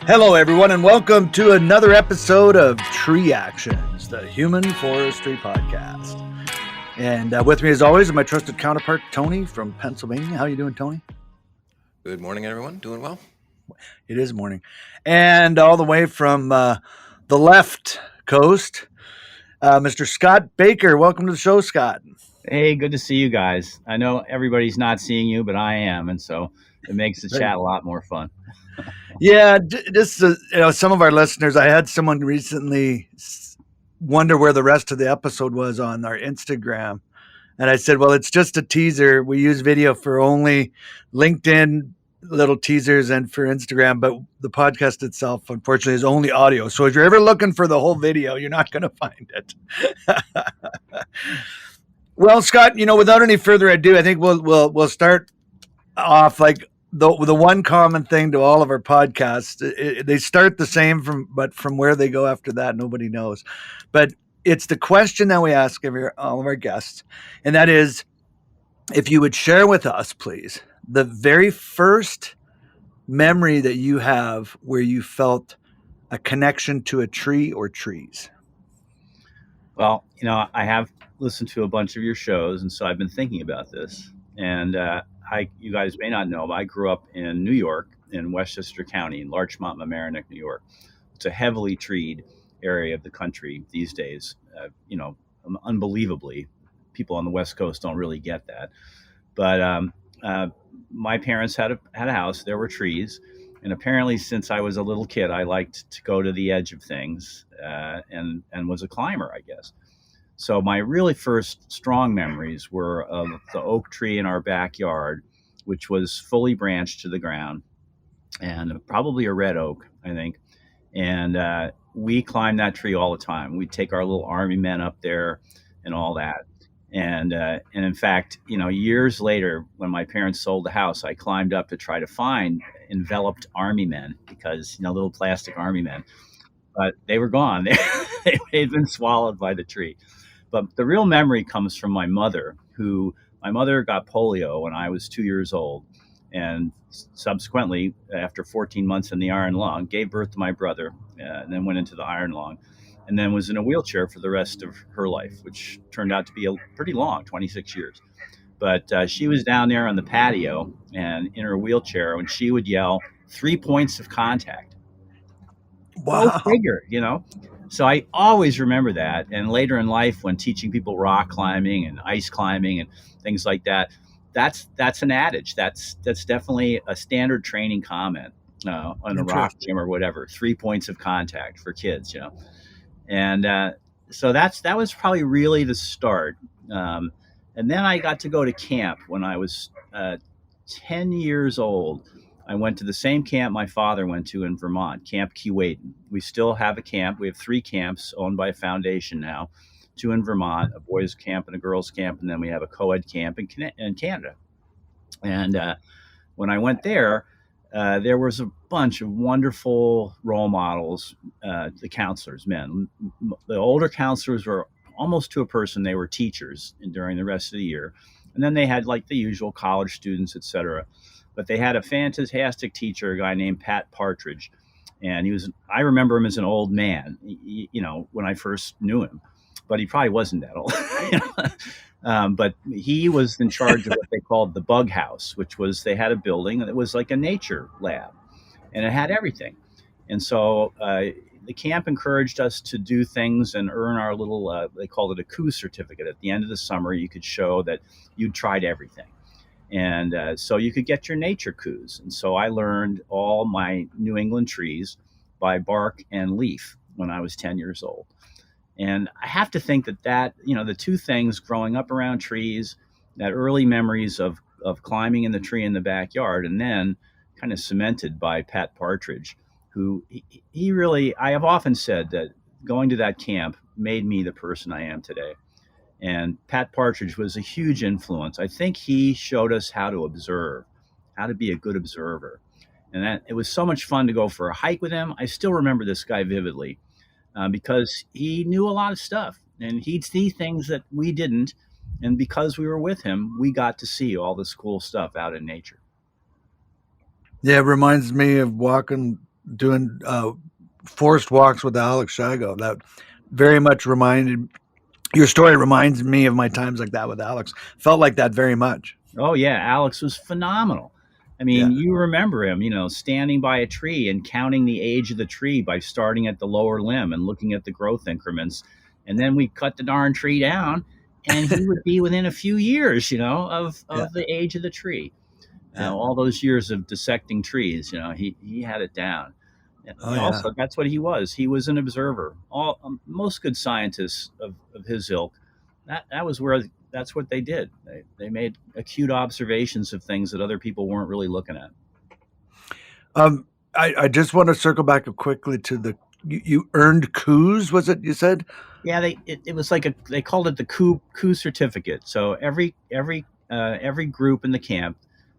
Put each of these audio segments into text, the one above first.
Hello, everyone, and welcome to another episode of Tree Actions, the Human Forestry Podcast. And with me, as always, is my trusted counterpart, Tony from Pennsylvania. How are you doing, Tony? Good morning, everyone. Doing well? It is morning. And all the way from the left coast, Mr. Scott Baker. Welcome to the show, Scott. Hey, good to see you guys. I know everybody's not seeing you, but I am, and so it makes the chat a lot more fun. Yeah, just some of our listeners. I had someone recently wonder where the rest of the episode was on our Instagram, and I said, "Well, it's just a teaser. We use video for only LinkedIn little teasers and for Instagram, but the podcast itself, unfortunately, is only audio. So if you're ever looking for the whole video, you're not going to find it." Well, Scott, without any further ado, I think we'll start off like the one common thing to all of our podcasts. They start the same but from where they go after that, nobody knows. But it's the question that we ask all of our guests, and that is, if you would share with us, please, the very first memory that you have where you felt a connection to a tree or trees. Well, I have listened to a bunch of your shows, and so I've been thinking about this. And you guys may not know, but I grew up in New York, in Westchester County, in Larchmont, Mamaroneck, New York. It's a heavily treed area of the country these days. Unbelievably, people on the West Coast don't really get that. But my parents had a house. There were trees. And apparently, since I was a little kid, I liked to go to the edge of things and was a climber, I guess. So my really first strong memories were of the oak tree in our backyard, which was fully branched to the ground, and probably a red oak, I think. And we climbed that tree all the time. We'd take our little army men up there and all that. And in fact, years later, when my parents sold the house, I climbed up to try to find enveloped army men, because, little plastic army men, but they were gone. They'd been swallowed by the tree. But the real memory comes from my mother, my mother got polio when I was 2 years old, and subsequently, after 14 months in the iron lung, gave birth to my brother, and then went into the iron lung, and then was in a wheelchair for the rest of her life, which turned out to be pretty long, 26 years. But she was down there on the patio and in her wheelchair, and she would yell, 3 points of contact. Wow. Go figure, So I always remember that. And later in life, when teaching people rock climbing and ice climbing and things like that, that's an adage. That's definitely a standard training comment on a rock gym or whatever. 3 points of contact for kids, And so that was probably really the start. And then I got to go to camp when I was 10 years old. I went to the same camp my father went to in Vermont, Camp Keewatin. We still have a camp. We have 3 camps owned by a foundation now, 2 in Vermont, a boys' camp and a girls' camp, and then we have a co-ed camp in Canada. And when I went there was a bunch of wonderful role models, the counselors, men. The older counselors were almost to a person, they were teachers during the rest of the year. And then they had like the usual college students, et cetera. But they had a fantastic teacher, a guy named Pat Partridge. And I remember him as an old man, when I first knew him, but he probably wasn't that old. But he was in charge of what they called the bug house, which was, they had a building that was like a nature lab, and it had everything. And so the camp encouraged us to do things and earn our little, they called it a coup certificate. At the end of the summer, you could show that you'd tried everything. And so you could get your nature coups. And so I learned all my New England trees by bark and leaf when I was 10 years old. And I have to think that the two things, growing up around trees, that early memories of climbing in the tree in the backyard, and then kind of cemented by Pat Partridge, who he really, I have often said that going to that camp made me the person I am today. And Pat Partridge was a huge influence. I think he showed us how to observe, how to be a good observer. And it was so much fun to go for a hike with him. I still remember this guy vividly because he knew a lot of stuff, and he'd see things that we didn't. And because we were with him, we got to see all this cool stuff out in nature. Yeah, it reminds me of walking doing forced walks with Alex Shago. That very much reminded your story reminds me of my times like that with Alex. Felt like that very much. Oh yeah, Alex was phenomenal. I Yeah. mean, you remember him, standing by a tree and counting the age of the tree by starting at the lower limb and looking at the growth increments. And then we cut the darn tree down and he would be within a few years, Yeah. of the age of the tree. Yeah. All those years of dissecting trees, he had it down. And Oh, yeah. also, that's what he was. He was an observer. Most good scientists of his ilk, that's what they did. They made acute observations of things that other people weren't really looking at. I just want to circle back quickly to you earned coups, was it you said? Yeah, it was like they called it the coup certificate. So every group in the camp,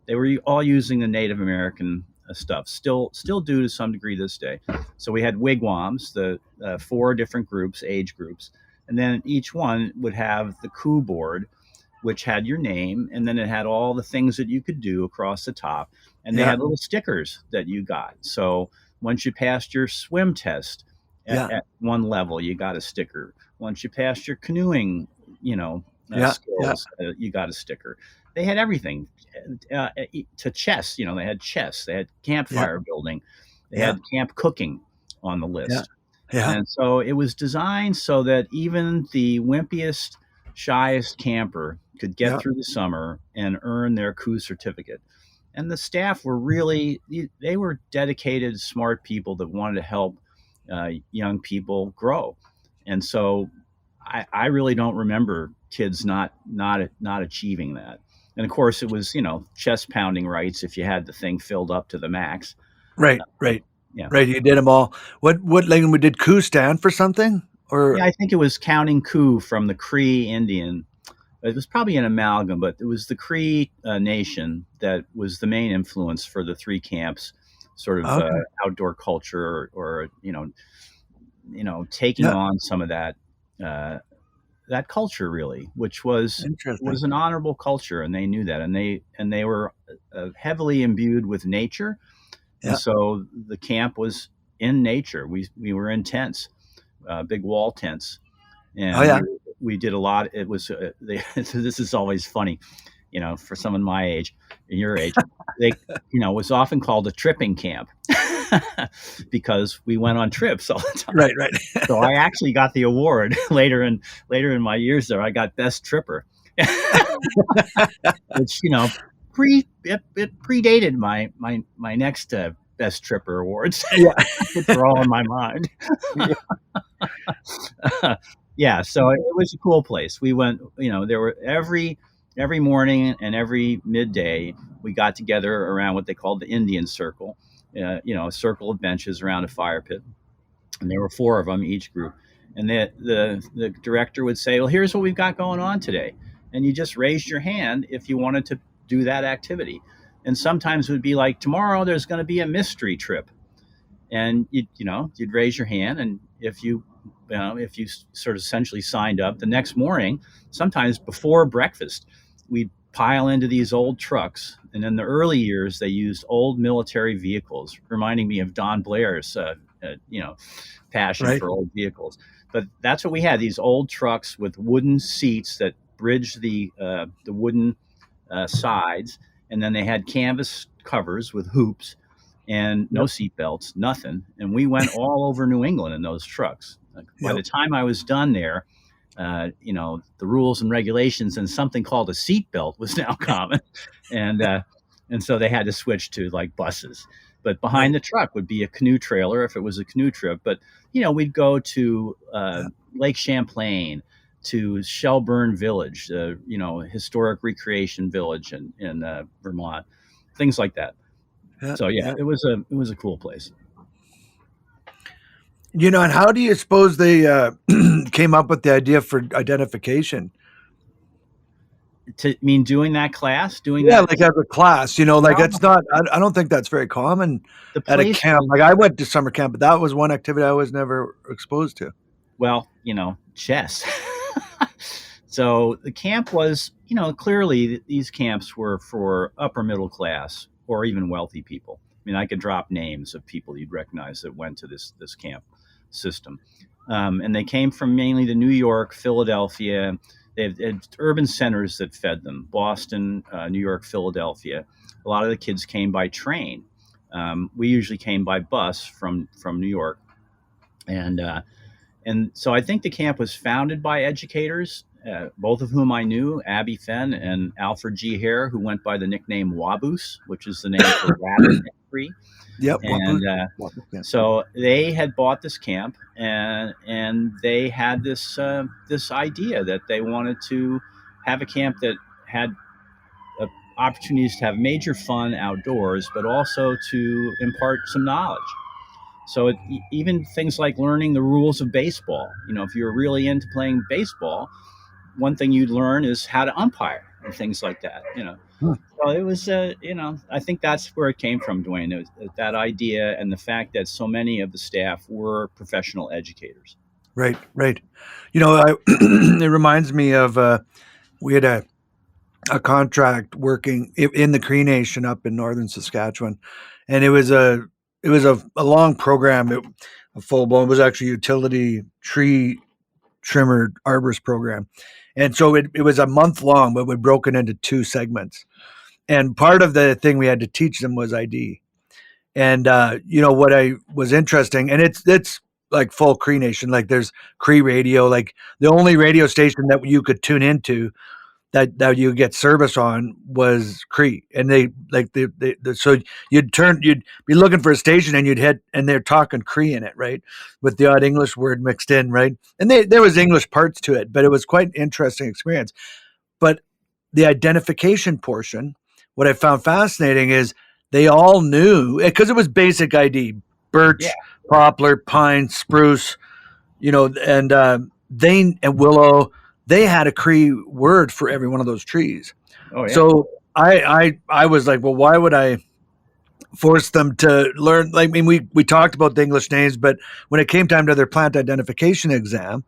they were all using the Native American stuff. Still do to some degree this day. So we had wigwams, the 4 different groups, age groups, and then each one would have the coup board, which had your name, and then it had all the things that you could do across the top, and they had little stickers that you got. So once you passed your swim test at one level, you got a sticker. Once you passed your canoeing, skills, you got a sticker. They had everything to chess. They had chess. They had campfire building. They had camp cooking on the list. Yeah. And so it was designed so that even the wimpiest, shyest camper could get through the summer and earn their coup certificate. And the staff were they were dedicated, smart people that wanted to help young people grow. And so I really don't remember kids not achieving that. And of course, it was, chest pounding rights if you had the thing filled up to the max. Right. Yeah. Right. You did them all. What language did coup stand for something? Or yeah, I think it was counting coup from the Cree Indian. It was probably an amalgam, but it was the Cree Nation that was the main influence for the 3 camps, sort of outdoor culture, or taking on some of that culture, really, which was an honorable culture, and they knew that, and they were heavily imbued with nature, and so the camp was in nature. We were in tents, big wall tents, and we did a lot. It was this is always funny, for someone my age and your age. They was often called a tripping camp because we went on trips all the time. Right. So I actually got the award later in my years there. I got best tripper, which it predated my next best tripper awards. They're all in my mind. So it was a cool place. We went, there were every morning and every midday we got together around what they called the Indian circle, a circle of benches around a fire pit, and there were 4 of them each group. And the director would say, well, here's what we've got going on today, and you just raised your hand if you wanted to do that activity. And sometimes it would be like, tomorrow there's going to be a mystery trip, and you'd raise your hand, and if you sort of essentially signed up, the next morning, sometimes before breakfast, we'd pile into these old trucks. And in the early years, they used old military vehicles, reminding me of Don Blair's, passion for old vehicles. But that's what we had, these old trucks with wooden seats that bridged the wooden sides. And then they had canvas covers with hoops and no seat belts, nothing. And we went all over New England in those trucks. By the time I was done there, the rules and regulations and something called a seat belt was now common. And so they had to switch to like buses. But behind the truck would be a canoe trailer if it was a canoe trip. But, we'd go to Lake Champlain, to Shelburne Village, historic recreation village in Vermont, things like that. So it was a cool place. And how do you suppose they came up with the idea for identification? Doing that class? Like as a class, it's not, I don't think that's very common at a camp. Like I went to summer camp, but that was one activity I was never exposed to. Well, chess. So the camp was, clearly these camps were for upper middle class or even wealthy people. mean, I could drop names of people you'd recognize that went to this camp system. And they came from mainly the New York, Philadelphia. They had urban centers that fed them: Boston, New York, Philadelphia. A lot of the kids came by train. We usually came by bus from New York, and so I think the camp was founded by educators, both of whom I knew, Abby Fenn and Alfred G. Hare, who went by the nickname Waboose, which is the name for rabbit in Cree. Yep. And so they had bought this camp, and they had this idea that they wanted to have a camp that had opportunities to have major fun outdoors, but also to impart some knowledge. So even things like learning the rules of baseball. If you're really into playing baseball, one thing you'd learn is how to umpire and things like that. So it was, I think that's where it came from, Dwayne. It was that idea and the fact that so many of the staff were professional educators. Right. It reminds me of we had a contract working in the Cree Nation up in northern Saskatchewan, and it was a long program, a full blown. It was actually a utility tree trimmer arborist program, and so it was a month long, but we broke it into 2 segments. And part of the thing we had to teach them was ID. And what I was interesting, and it's like full Cree Nation. Like there's Cree radio, like the only radio station that you could tune into that you get service on was Cree. And so you'd be looking for a station and you'd hit, and they're talking Cree in it, right, with the odd English word mixed in, right? And there was English parts to it, but it was quite an interesting experience. But the identification portion, what I found fascinating is they all knew, because it was basic ID: birch, poplar, pine, spruce, and willow. They had a Cree word for every one of those trees. Oh, yeah. So I was like, well, why would I force them to learn? Like, I mean, we talked about the English names, but when it came time to their plant identification exam,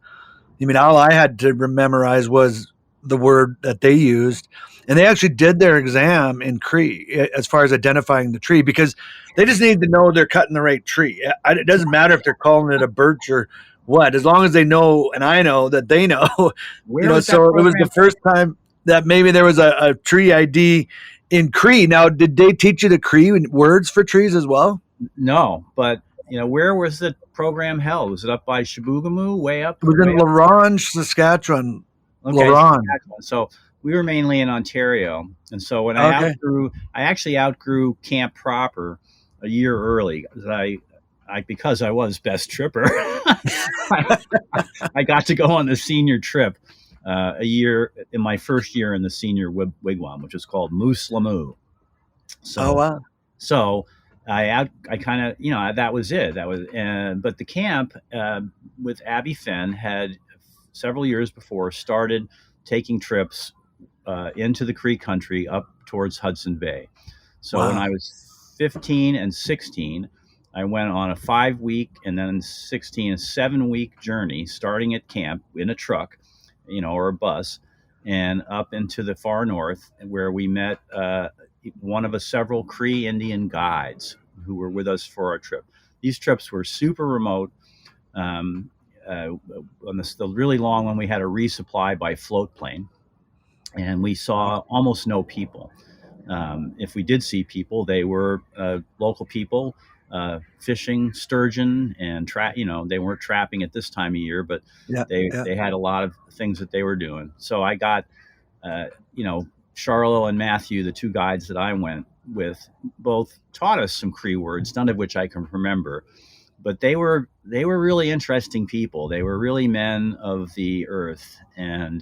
I mean, all I had to memorize was the word that they used. And they actually did their exam in Cree as far as identifying the tree, because they just need to know they're cutting the right tree. It doesn't matter if they're calling it a birch or what, as long as they know, and I know that they know. So it was the first time that maybe there was a tree ID in Cree. Now, did they teach you the Cree words for trees as well? No, but where was the program held? Was it up by Chibougamau, way up? It was in La Ronge, Saskatchewan. Okay, Saskatchewan. So we were mainly in Ontario, and so when I actually outgrew camp proper a year early, because I was best tripper. I got to go on the senior trip a year in my first year in the senior wigwam, which is called Moose Lamoo. So, oh wow! So I kind of that was it. But the camp with Abby Fenn had several years before started taking trips into the Cree country up towards Hudson Bay. So when I was 15 and 16. I went on a 5-week and then 16 a 7-week journey, starting at camp in a truck, or a bus, and up into the far north, where we met one of several Cree Indian guides who were with us for our trip. These trips were super remote. On the really long one, we had a resupply by float plane, and we saw almost no people. If we did see people, they were local people. Fishing sturgeon and they weren't trapping at this time of year, but they had a lot of things that they were doing. So I got, Charlo and Matthew, the 2 guides that I went with, both taught us some Cree words, none of which I can remember, but they were really interesting people. They were really men of the earth, and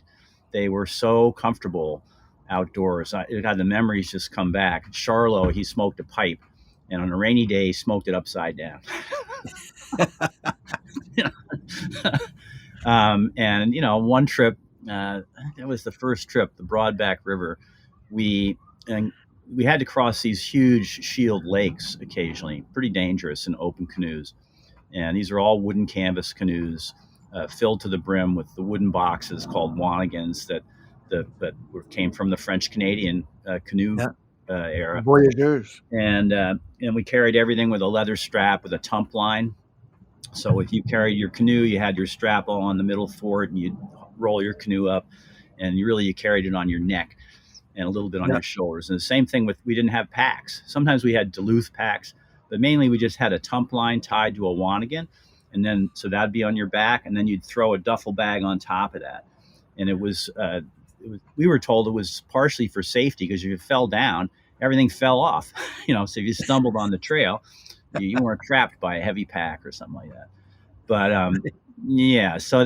they were so comfortable outdoors. The memories just come back. Charlo, he smoked a pipe, and on a rainy day, smoked it upside down. And one trip, that was the first trip, the Broadback River. We had to cross these huge shield lakes occasionally, pretty dangerous in open canoes. And these are all wooden canvas canoes, filled to the brim with the wooden boxes called wannigans that came from the French Canadian canoe era, Voyageurs. and we carried everything with a leather strap with a tump line. So if you carried your canoe, you had your strap on the middle fort, and you'd roll your canoe up, and you carried it on your neck and a little bit on Yeah. your shoulders. And the same thing we didn't have packs. Sometimes we had Duluth packs, but mainly we just had a tump line tied to a wanigan. And then, so that'd be on your back, and then you'd throw a duffel bag on top of that. And we were told it was partially for safety, because if you fell down, everything fell off. So if you stumbled on the trail, you weren't trapped by a heavy pack or something like that. But yeah, so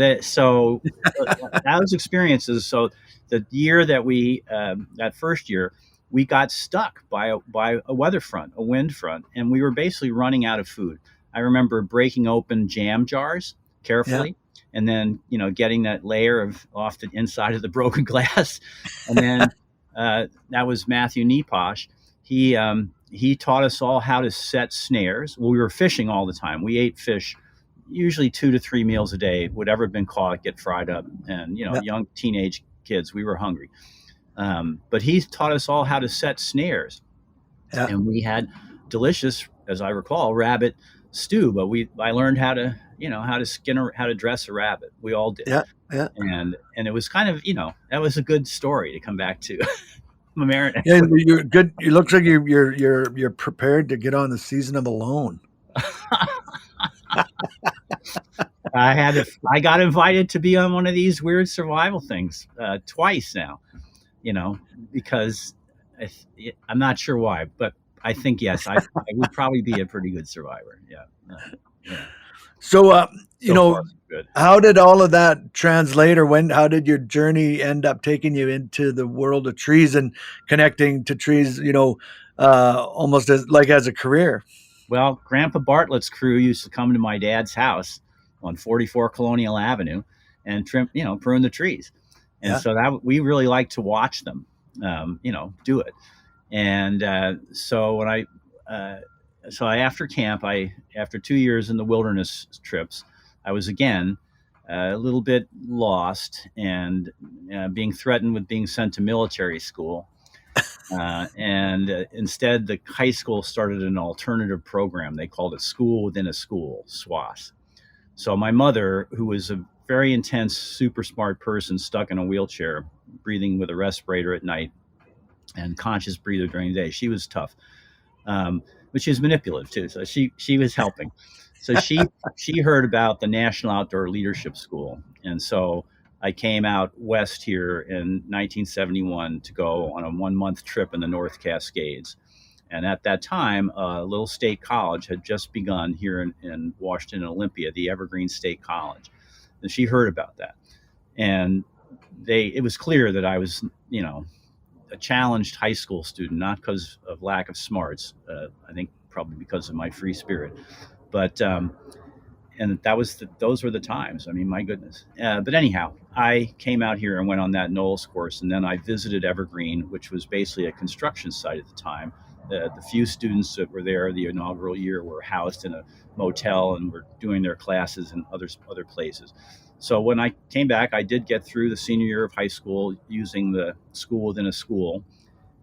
those experiences. So the year that that first year, we got stuck by a weather front, a wind front, and we were basically running out of food. I remember breaking open jam jars carefully, and then getting that layer off the inside of the broken glass, and then that was Matthew Neposh. He taught us all how to set snares. Well, we were fishing all the time. We ate fish usually 2 to 3 meals a day. Whatever had been caught, get fried up. And young teenage kids, we were hungry. But he taught us all how to set snares, and we had delicious, as I recall, rabbit stew. But I learned how to how to dress a rabbit. We all did. And it was kind of that was a good story to come back to. Yeah, you're good. It looks like you're prepared to get on the season of Alone. I got invited to be on one of these weird survival things twice now, because I'm not sure why, but I think yes, I would probably be a pretty good survivor. Yeah. So, far, so good. How did all of that translate, or how did your journey end up taking you into the world of trees and connecting to trees, almost as a career? Well, Grandpa Bartlett's crew used to come to my dad's house on 44 Colonial Avenue and prune the trees. And so that we really liked to watch them, do it. And so when after camp, after 2 years in the wilderness trips, I was again a little bit lost and being threatened with being sent to military school. Instead, the high school started an alternative program. They called it School Within a School, SWAS. So my mother, who was a very intense, super smart person stuck in a wheelchair, breathing with a respirator at night and conscious breather during the day, she was tough. But she was manipulative too. So she was helping. So she heard about the National Outdoor Leadership School. And so I came out west here in 1971 to go on a 1-month trip in the North Cascades. And at that time, a little state college had just begun here in Washington and Olympia, the Evergreen State College. And she heard about that. And it was clear that I was, a challenged high school student, not because of lack of smarts. I think probably because of my free spirit. But and those were the times. I mean, my goodness. But anyhow, I came out here and went on that Knowles course, and then I visited Evergreen, which was basically a construction site at the time. The few students that were there the inaugural year were housed in a motel and were doing their classes in other places. So when I came back, I did get through the senior year of high school using the School Within a School,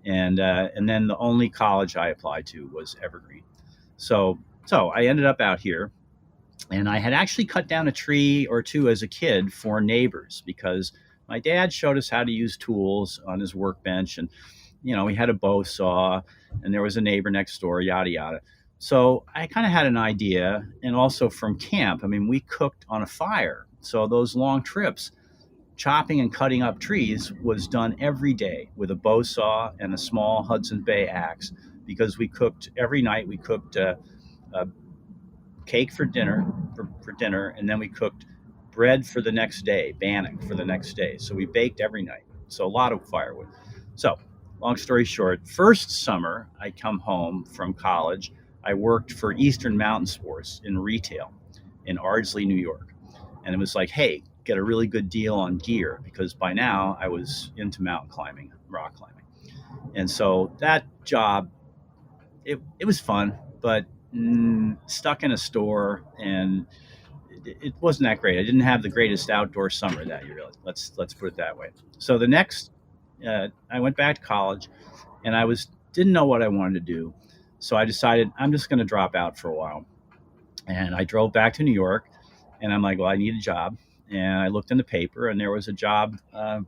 and then the only college I applied to was Evergreen. So I ended up out here, and I had actually cut down a tree or two as a kid for neighbors, because my dad showed us how to use tools on his workbench, and he had a bow saw, and there was a neighbor next door, yada yada. So I kind of had an idea, and also from camp, I mean, we cooked on a fire. So those long trips, chopping and cutting up trees was done every day with a bow saw and a small Hudson Bay axe, because we cooked every night. We cooked a cake for dinner, and then we cooked bread for the next day, bannock for the next day. So we baked every night. So a lot of firewood. So long story short, first summer I come home from college, I worked for Eastern Mountain Sports in retail in Ardsley, New York. And it was like, hey, get a really good deal on gear, because by now I was into mountain climbing, rock climbing. And so that job, it was fun, but stuck in a store, and it wasn't that great. I didn't have the greatest outdoor summer that year. Let's put it that way. So the next, I went back to college, and I was didn't know what I wanted to do. So I decided I'm just going to drop out for a while. And I drove back to New York, and I'm like, well, I need a job. And I looked in the paper, and there was a job,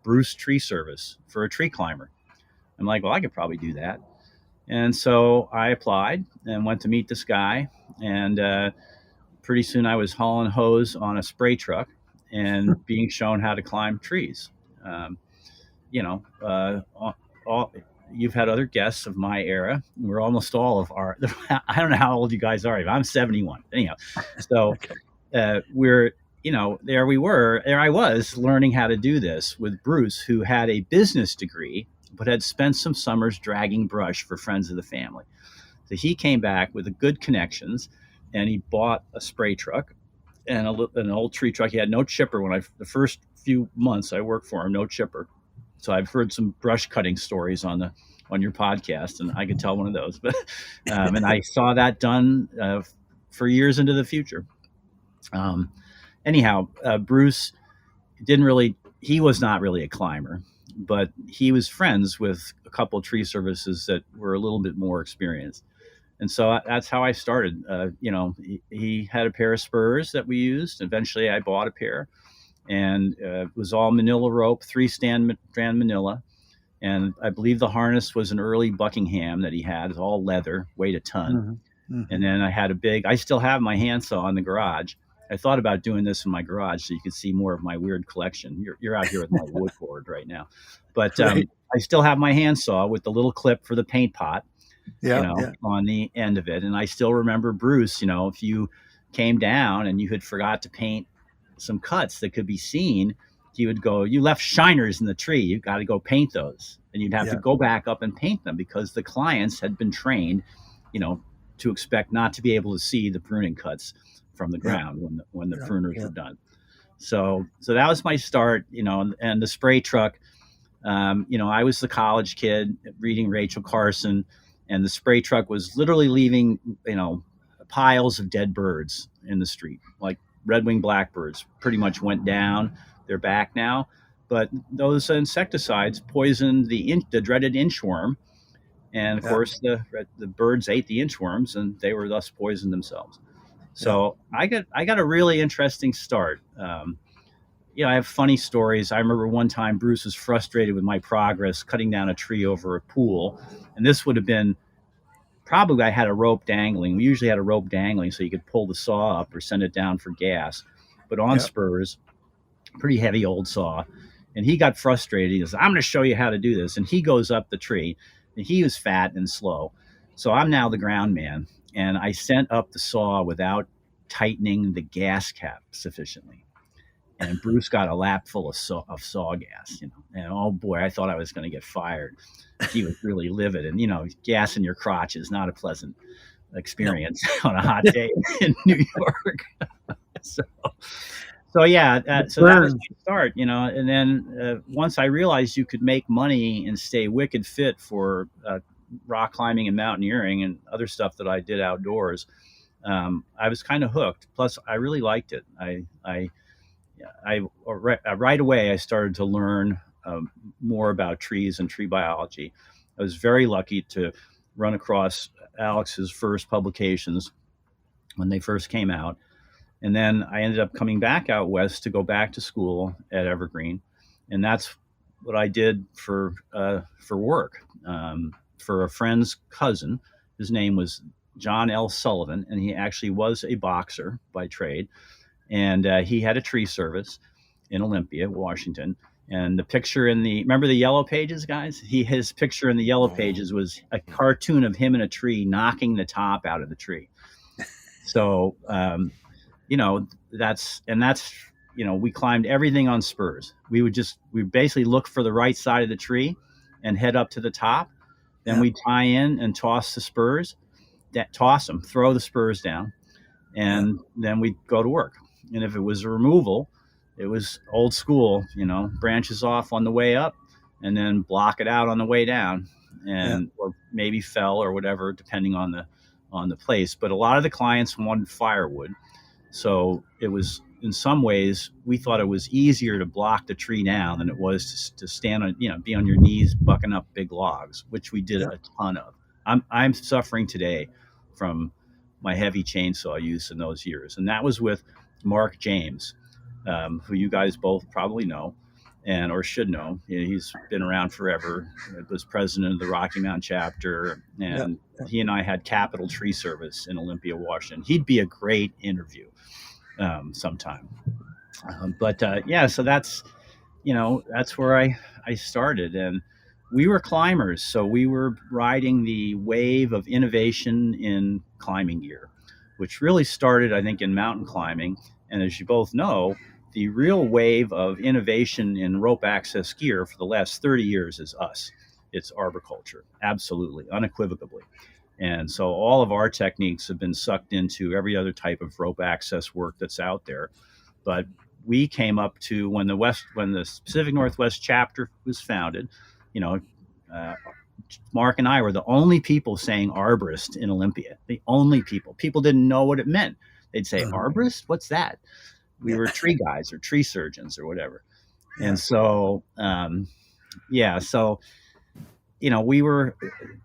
Bruce Tree Service, for a tree climber. I'm like, well, I could probably do that. And so I applied and went to meet this guy. And pretty soon I was hauling hose on a spray truck and being shown how to climb trees. Um, you know, all, you've had other guests of my era. We're almost all of our, I don't know how old you guys are. I'm 71. Anyhow, so we're, there I was learning how to do this with Bruce, who had a business degree, but had spent some summers dragging brush for friends of the family. So he came back with the good connections, and he bought a spray truck and an old tree truck. He had no chipper the first few months I worked for him, no chipper. So I've heard some brush cutting stories on your podcast, and I could tell one of those. But and I saw that done for years into the future. Anyhow, Bruce he was not really a climber, but he was friends with a couple of tree services that were a little bit more experienced. And so that's how I started. He had a pair of spurs that we used. Eventually I bought a pair, and it was all manila rope, 3-strand manila. And I believe the harness was an early Buckingham that he had. It was all leather, weighed a ton. Mm-hmm. And then I still have my handsaw in the garage. I thought about doing this in my garage so you could see more of my weird collection. You're out here with my wood board right now. But right. I still have my handsaw with the little clip for the paint pot, on the end of it. And I still remember Bruce, if you came down and you had forgot to paint some cuts that could be seen, he would go, you left shiners in the tree. You got to go paint those. And you'd have to go back up and paint them because the clients had been trained, to expect not to be able to see the pruning cuts from the ground when the pruners were done. So that was my start, and the spray truck, I was the college kid reading Rachel Carson, and the spray truck was literally leaving, piles of dead birds in the street, like red-winged blackbirds pretty much went down. They're back now. But those insecticides poisoned the dreaded inchworm. And of course, the birds ate the inchworms, and they were thus poisoned themselves. So I got a really interesting start. I have funny stories. I remember one time Bruce was frustrated with my progress cutting down a tree over a pool. And this would have been probably I had a rope dangling. We usually had a rope dangling so you could pull the saw up or send it down for gas. But on spurs, pretty heavy old saw. And he got frustrated. He goes, I'm going to show you how to do this. And he goes up the tree. And he was fat and slow. So I'm now the ground man. And I sent up the saw without tightening the gas cap sufficiently. And Bruce got a lap full of saw gas, And oh boy, I thought I was going to get fired. He was really livid. And, gas in your crotch is not a pleasant experience on a hot day in New York. So that was my start, And then once I realized you could make money and stay wicked fit for rock climbing and mountaineering and other stuff that I did outdoors, I was kind of hooked. Plus, I really liked it. I right away I started to learn more about trees and tree biology. I was very lucky to run across Alex's first publications when they first came out. And then I ended up coming back out west to go back to school at Evergreen. And that's what I did for work. For a friend's cousin, his name was John L. Sullivan, and he actually was a boxer by trade. And he had a tree service in Olympia, Washington. And the picture remember the Yellow Pages, guys? His picture in the Yellow Pages was a cartoon of him in a tree knocking the top out of the tree. So, we climbed everything on spurs. We basically look for the right side of the tree and head up to the top. Then we tie in and toss the spurs, throw the spurs down, and then we go to work. And if it was a removal, it was old school, branches off on the way up and then block it out on the way down, or maybe fell or whatever, depending on the place. But a lot of the clients wanted firewood. So it was, in some ways, we thought it was easier to block the tree down than it was to stand on, be on your knees, bucking up big logs, which we did a ton of. I'm suffering today from my heavy chainsaw use in those years, and that was with Mark James, who you guys both probably know, and or should know. He's been around forever. He was president of the Rocky Mountain chapter, and he and I had Capital Tree Service in Olympia, Washington. He'd be a great interview sometime. So that's where I started, and we were climbers, so we were riding the wave of innovation in climbing gear, which really started, I think, in mountain climbing. And as you both know, the real wave of innovation in rope access gear for the last 30 years is us. It's arboriculture, absolutely, unequivocally. And so all of our techniques have been sucked into every other type of rope access work that's out there. But we came up to when the Pacific Northwest chapter was founded, Mark and I were the only people saying arborist in Olympia. The only people. People didn't know what it meant. They'd say, arborist? What's that? We were tree guys or tree surgeons or whatever. And so, we were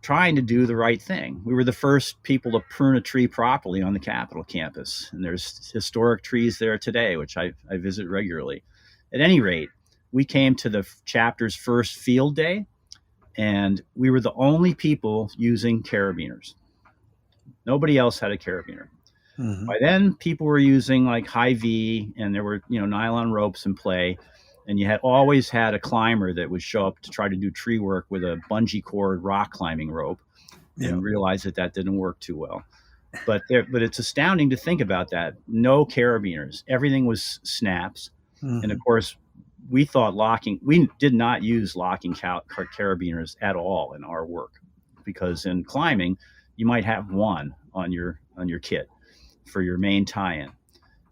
trying to do the right thing. We were the first people to prune a tree properly on the Capitol campus. And there's historic trees there today, which I visit regularly. At any rate, we came to the chapter's first field day, and we were the only people using carabiners. Nobody else had a carabiner. Mm-hmm. By then, people were using like high V, and there were nylon ropes in play, and you had always had a climber that would show up to try to do tree work with a bungee cord rock climbing rope, and realize that didn't work too well. But it's astounding to think about that. No carabiners. Everything was snaps, and of course, we did not use locking carabiners at all in our work, because in climbing, you might have one on your kit for your main tie-in.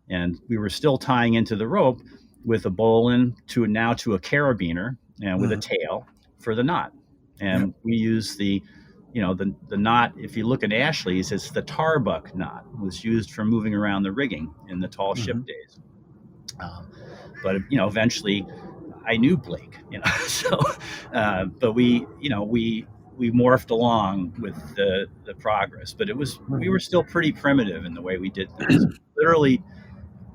And we were still tying into the rope with a bowline to a carabiner and with a tail for the knot. And we use the knot. If you look at Ashley's, it's the tarbuck knot. It was used for moving around the rigging in the tall ship days. But eventually I knew Blake, but we morphed along with the progress, but we were still pretty primitive in the way we did things. Literally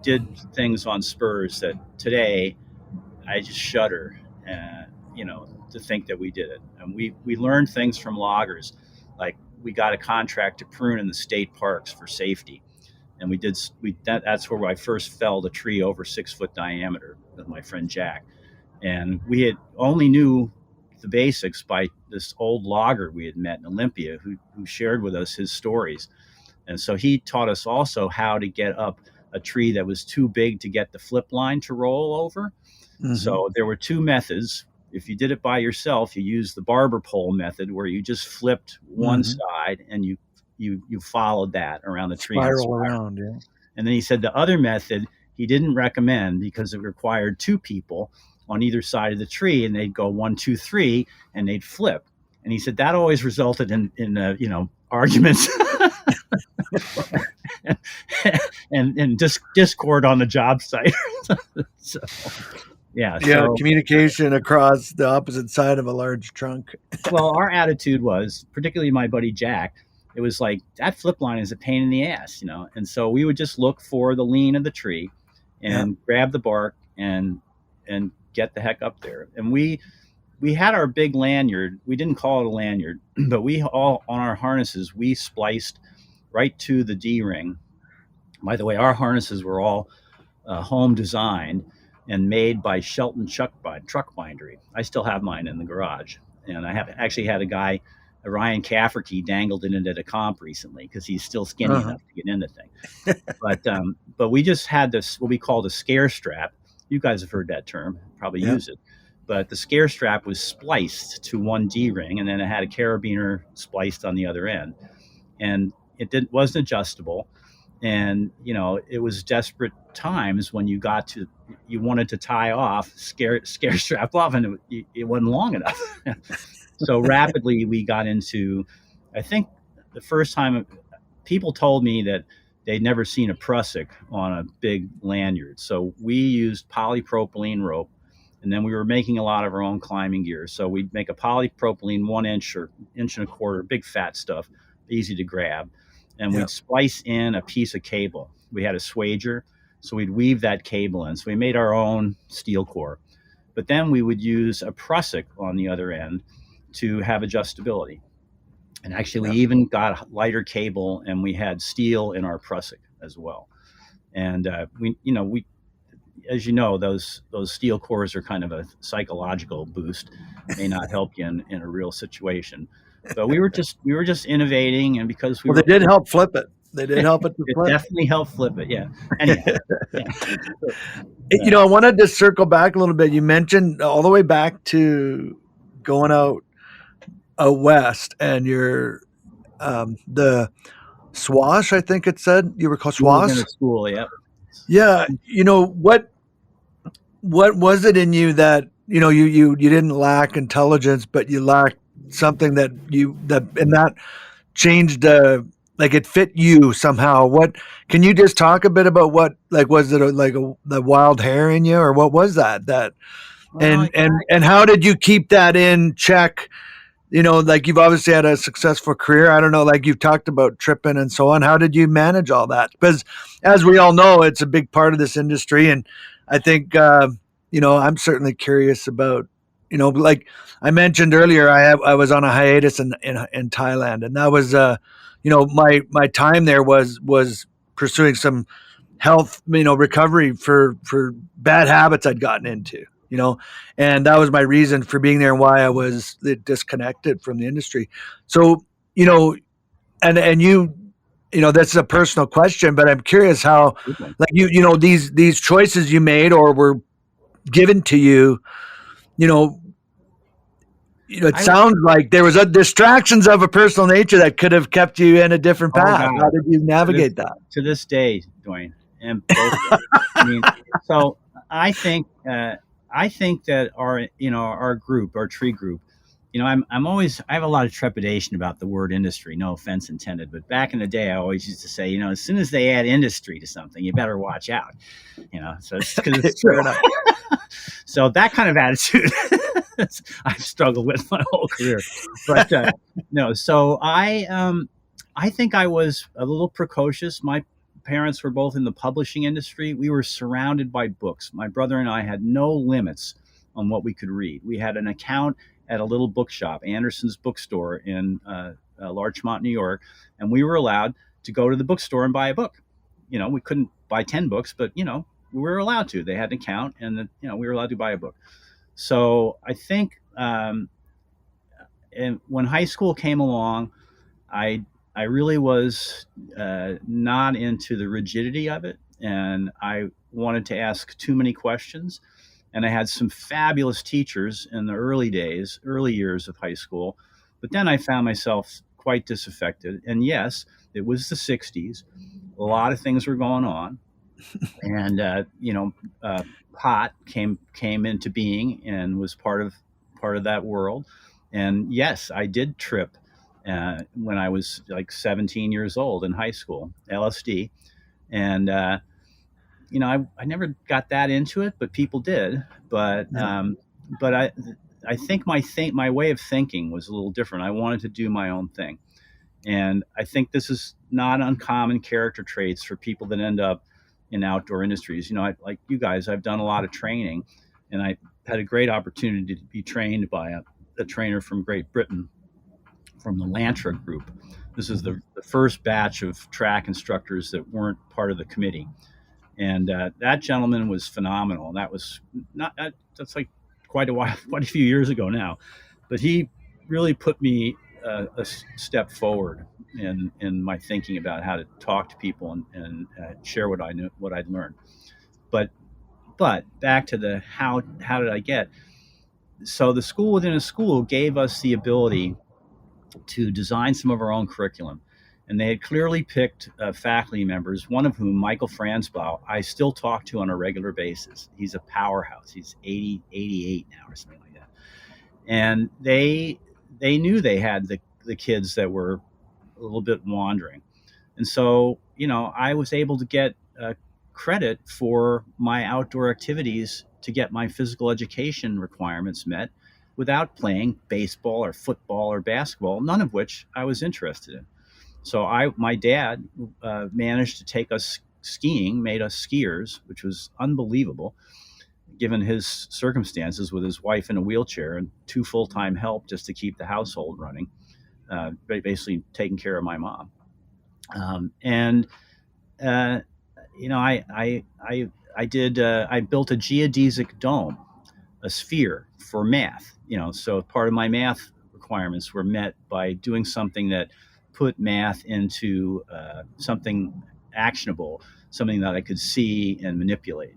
did things on spurs that today I just shudder, to think that we did it. And we learned things from loggers, like we got a contract to prune in the state parks for safety. And that's where I first felled a tree over 6 foot diameter with my friend Jack. And we had only knew the basics by this old logger we had met in Olympia who shared with us his stories. And so he taught us also how to get up a tree that was too big to get the flip line to roll over. So there were two methods. If you did it by yourself, you used the barber pole method, where you just flipped one side and you followed that around the tree. Spiral around, yeah. And then he said the other method he didn't recommend because it required two people on either side of the tree, and they'd go 1, 2, 3, and they'd flip. And he said that always resulted in arguments and discord on the job site. So, communication across the opposite side of a large trunk. Well, our attitude was, particularly my buddy Jack, it was like, that flip line is a pain in the ass, And so we would just look for the lean of the tree and grab the bark and get the heck up there. And we had our big lanyard. We didn't call it a lanyard, but we all, on our harnesses, we spliced right to the D-ring. By the way, our harnesses were all home designed and made by Shelton Truck Bindery. I still have mine in the garage. And I have actually had a guy, Ryan Cafferty, dangled in it at a comp recently because he's still skinny enough to get in the thing. But we just had this, what we called a scare strap. You guys have heard that term, probably use it. But the scare strap was spliced to one D-ring, and then it had a carabiner spliced on the other end. And it wasn't adjustable. And, it was desperate times when you wanted to tie off, scare strap off, and it wasn't long enough. So rapidly we got into, I think the first time people told me that they'd never seen a prusik on a big lanyard. So we used polypropylene rope, And then we were making a lot of our own climbing gear. So we'd make a polypropylene 1 inch or inch and a quarter, big fat stuff, easy to grab. And Yeah. we'd splice in a piece of cable. We had a swager, so we'd weave that cable in. So we made our own steel core. But then we would use a prusik on the other end to have adjustability. And actually, we even got lighter cable, and we had steel in our prusik as well. And we, as you know, those steel cores are kind of a psychological boost. May not help you in a real situation, but we were just innovating, and because Well, they did help flip it. They did help it to it flip. definitely helped flip it. Yeah. Anyhow, yeah. You know, I wanted to circle back a little bit. You mentioned all the way back to going out west, and you're the swash. I think it said you were called We was swash. in a school. Yep. Yeah, you know what was it in you that you didn't lack intelligence, but you lacked something that changed like it fit you somehow. What can you just talk a bit about what, like, was it the wild hair in you, or what was that Well, and how did you keep that in check? Like, you've obviously had a successful career. I don't know, like you've talked about tripping and so on. How did you manage all that? Because as we all know, it's a big part of this industry. And I think, I'm certainly curious about, like I mentioned earlier, I was on a hiatus in Thailand, and that was, my time there was pursuing some health, recovery for bad habits I'd gotten into, and that was my reason for being there and why I was disconnected from the industry. So, and that's a personal question, but I'm curious how, like, these choices you made or were given to you, it sounds like there was distractions of a personal nature that could have kept you in a different path. God. How did you navigate that? To this day, Dwayne, and both I mean, so I think that our group, our tree group, I have a lot of trepidation about the word industry. No offense intended, but back in the day, I always used to say, as soon as they add industry to something, you better watch out. So it's because it's true. So that kind of attitude I've struggled with my whole career. But no, so I think I was a little precocious. My parents were both in the publishing industry. We were surrounded by books. My brother and I had no limits on what we could read. We had an account at a little bookshop, Anderson's bookstore in Larchmont, New York, and we were allowed to go to the bookstore and buy a book. We couldn't buy 10 books, but we were allowed to. They had an account, and we were allowed to buy a book. So I think, and when high school came along, I really was not into the rigidity of it, and I wanted to ask too many questions. And I had some fabulous teachers in the early years of high school, but then I found myself quite disaffected. And yes, it was the 60s. A lot of things were going on, and pot came into being and was part of that world. And yes, I did trip when I was like 17 years old in high school, LSD. And, I never got that into it, but people did. But I think my way of thinking was a little different. I wanted to do my own thing. And I think this is not uncommon character traits for people that end up in outdoor industries. Like you guys, I've done a lot of training, and I had a great opportunity to be trained by a trainer from Great Britain, from the Lantra group. This is the first batch of track instructors that weren't part of the committee. And that gentleman was phenomenal. That was that's like quite a few years ago now, but he really put me a step forward in my thinking about how to talk to people and share what I knew, what I'd learned. But back to the how did I get? So the school within a school gave us the ability to design some of our own curriculum. And they had clearly picked faculty members, one of whom, Michael Franzblau, I still talk to on a regular basis. He's a powerhouse. He's 80, 88 now or something like that. And they knew they had the kids that were a little bit wandering. And so, I was able to get credit for my outdoor activities to get my physical education requirements met without playing baseball or football or basketball, none of which I was interested in. So my dad managed to take us skiing, made us skiers, which was unbelievable given his circumstances with his wife in a wheelchair and 2 full-time help just to keep the household running, basically taking care of my mom. And you know, I built a geodesic dome, a sphere for math. You know, so part of my math requirements were met by doing something that put math into something actionable, something that I could see and manipulate.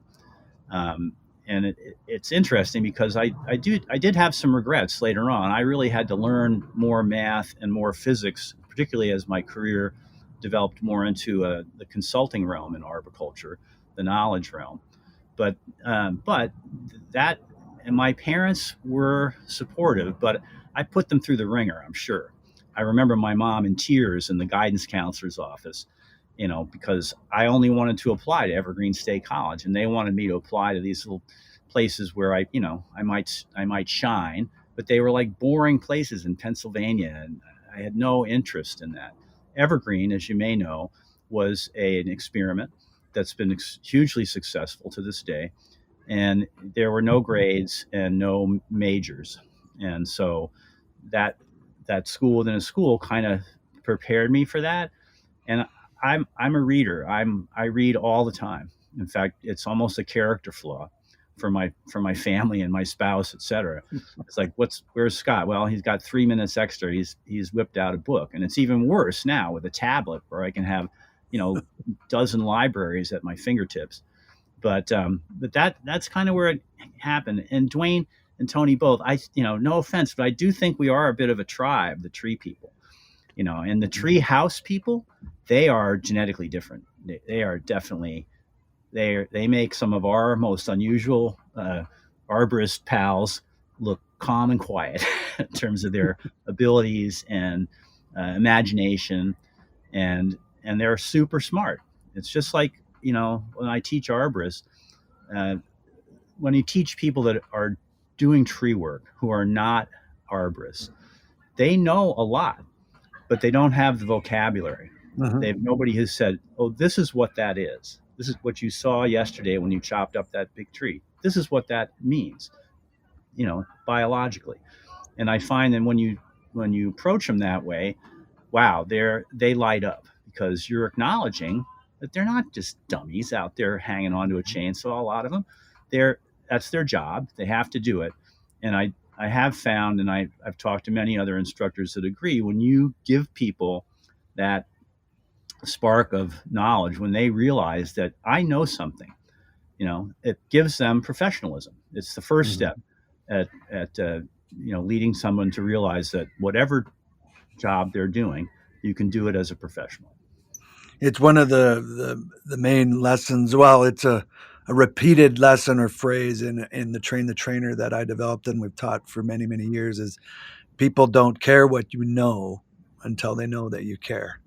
And it's interesting because I did have some regrets later on. I really had to learn more math and more physics, particularly as my career developed more into the consulting realm in arboriculture, the knowledge realm. But that, and my parents were supportive, but I put them through the ringer, I'm sure. I remember my mom in tears in the guidance counselor's office, you know, because I only wanted to apply to Evergreen State College, and they wanted me to apply to these little places where I might shine, but they were like boring places in Pennsylvania, and I had no interest in that. Evergreen, as you may know, was an experiment that's been hugely successful to this day, and there were no grades and no majors, and so that school within a school kind of prepared me for that. And I'm a reader. I read all the time. In fact, it's almost a character flaw for my family and my spouse, etc. It's like, where's Scott? Well, he's got 3 minutes extra. He's whipped out a book, and it's even worse now with a tablet where I can have, you know, dozen libraries at my fingertips. But that's kind of where it happened. And Dwayne and Tony both, no offense, but I do think we are a bit of a tribe, the tree people, you know, and the treehouse people, they are genetically different. They are definitely, they make some of our most unusual arborist pals look calm and quiet in terms of their abilities and imagination, and they're super smart. It's just like, you know, when I teach arborists, when you teach people that are doing tree work who are not arborists, they know a lot, but they don't have the vocabulary. Nobody has said, oh, this is what that is. This is what you saw yesterday when you chopped up that big tree. This is what that means, you know, biologically. And I find that when you approach them that way, wow, they light up, because you're acknowledging that they're not just dummies out there hanging onto a chainsaw. A lot of them, that's their job. They have to do it. And I have found, and I've talked to many other instructors that agree, when you give people that spark of knowledge, when they realize that I know something, you know, it gives them professionalism. It's the first step at leading someone to realize that whatever job they're doing, you can do it as a professional. It's one of the main lessons. Well, it's a repeated lesson or phrase in the Train the Trainer that I developed and we've taught for many, many years, is people don't care what you know until they know that you care.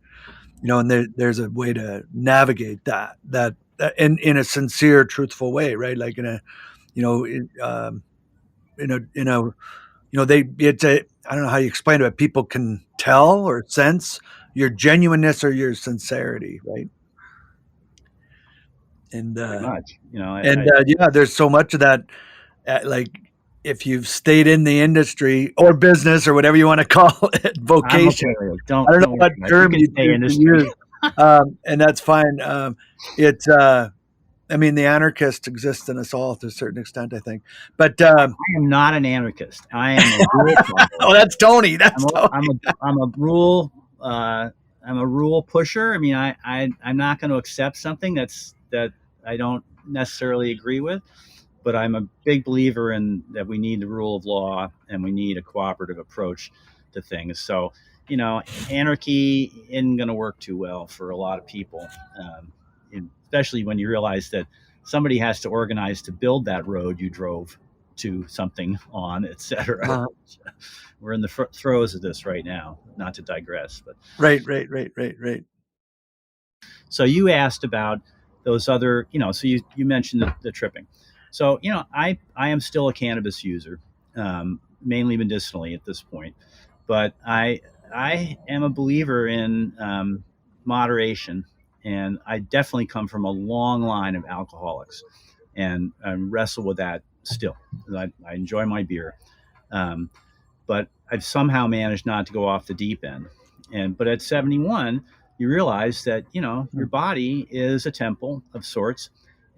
You know, and there's a way to navigate that in a sincere, truthful way, right? Like I don't know how you explain it, but people can tell or sense your genuineness or your sincerity, right? And Pretty much, you know, yeah, there's so much of that. Like, if you've stayed in the industry or business or whatever you want to call it, vocation. I don't know what term you use, and that's fine. It's I mean, the anarchist exists in us all to a certain extent, I think. But I am not an anarchist. I am a rule follower. Oh, that's Tony. I'm a rule. I'm a rule pusher. I mean, I'm not going to accept something that I don't necessarily agree with, but I'm a big believer in that we need the rule of law and we need a cooperative approach to things. So, you know, anarchy isn't going to work too well for a lot of people, especially when you realize that somebody has to organize to build that road you drove to something on, etc. We're in the throes of this right now, not to digress, but right. So you asked about those other, you know, so you mentioned the tripping. So, I am still a cannabis user, mainly medicinally at this point, but I am a believer in moderation, and I definitely come from a long line of alcoholics, and wrestle with that still. I enjoy my beer, um, but I've somehow managed not to go off the deep end. But at 71, you realize that your body is a temple of sorts,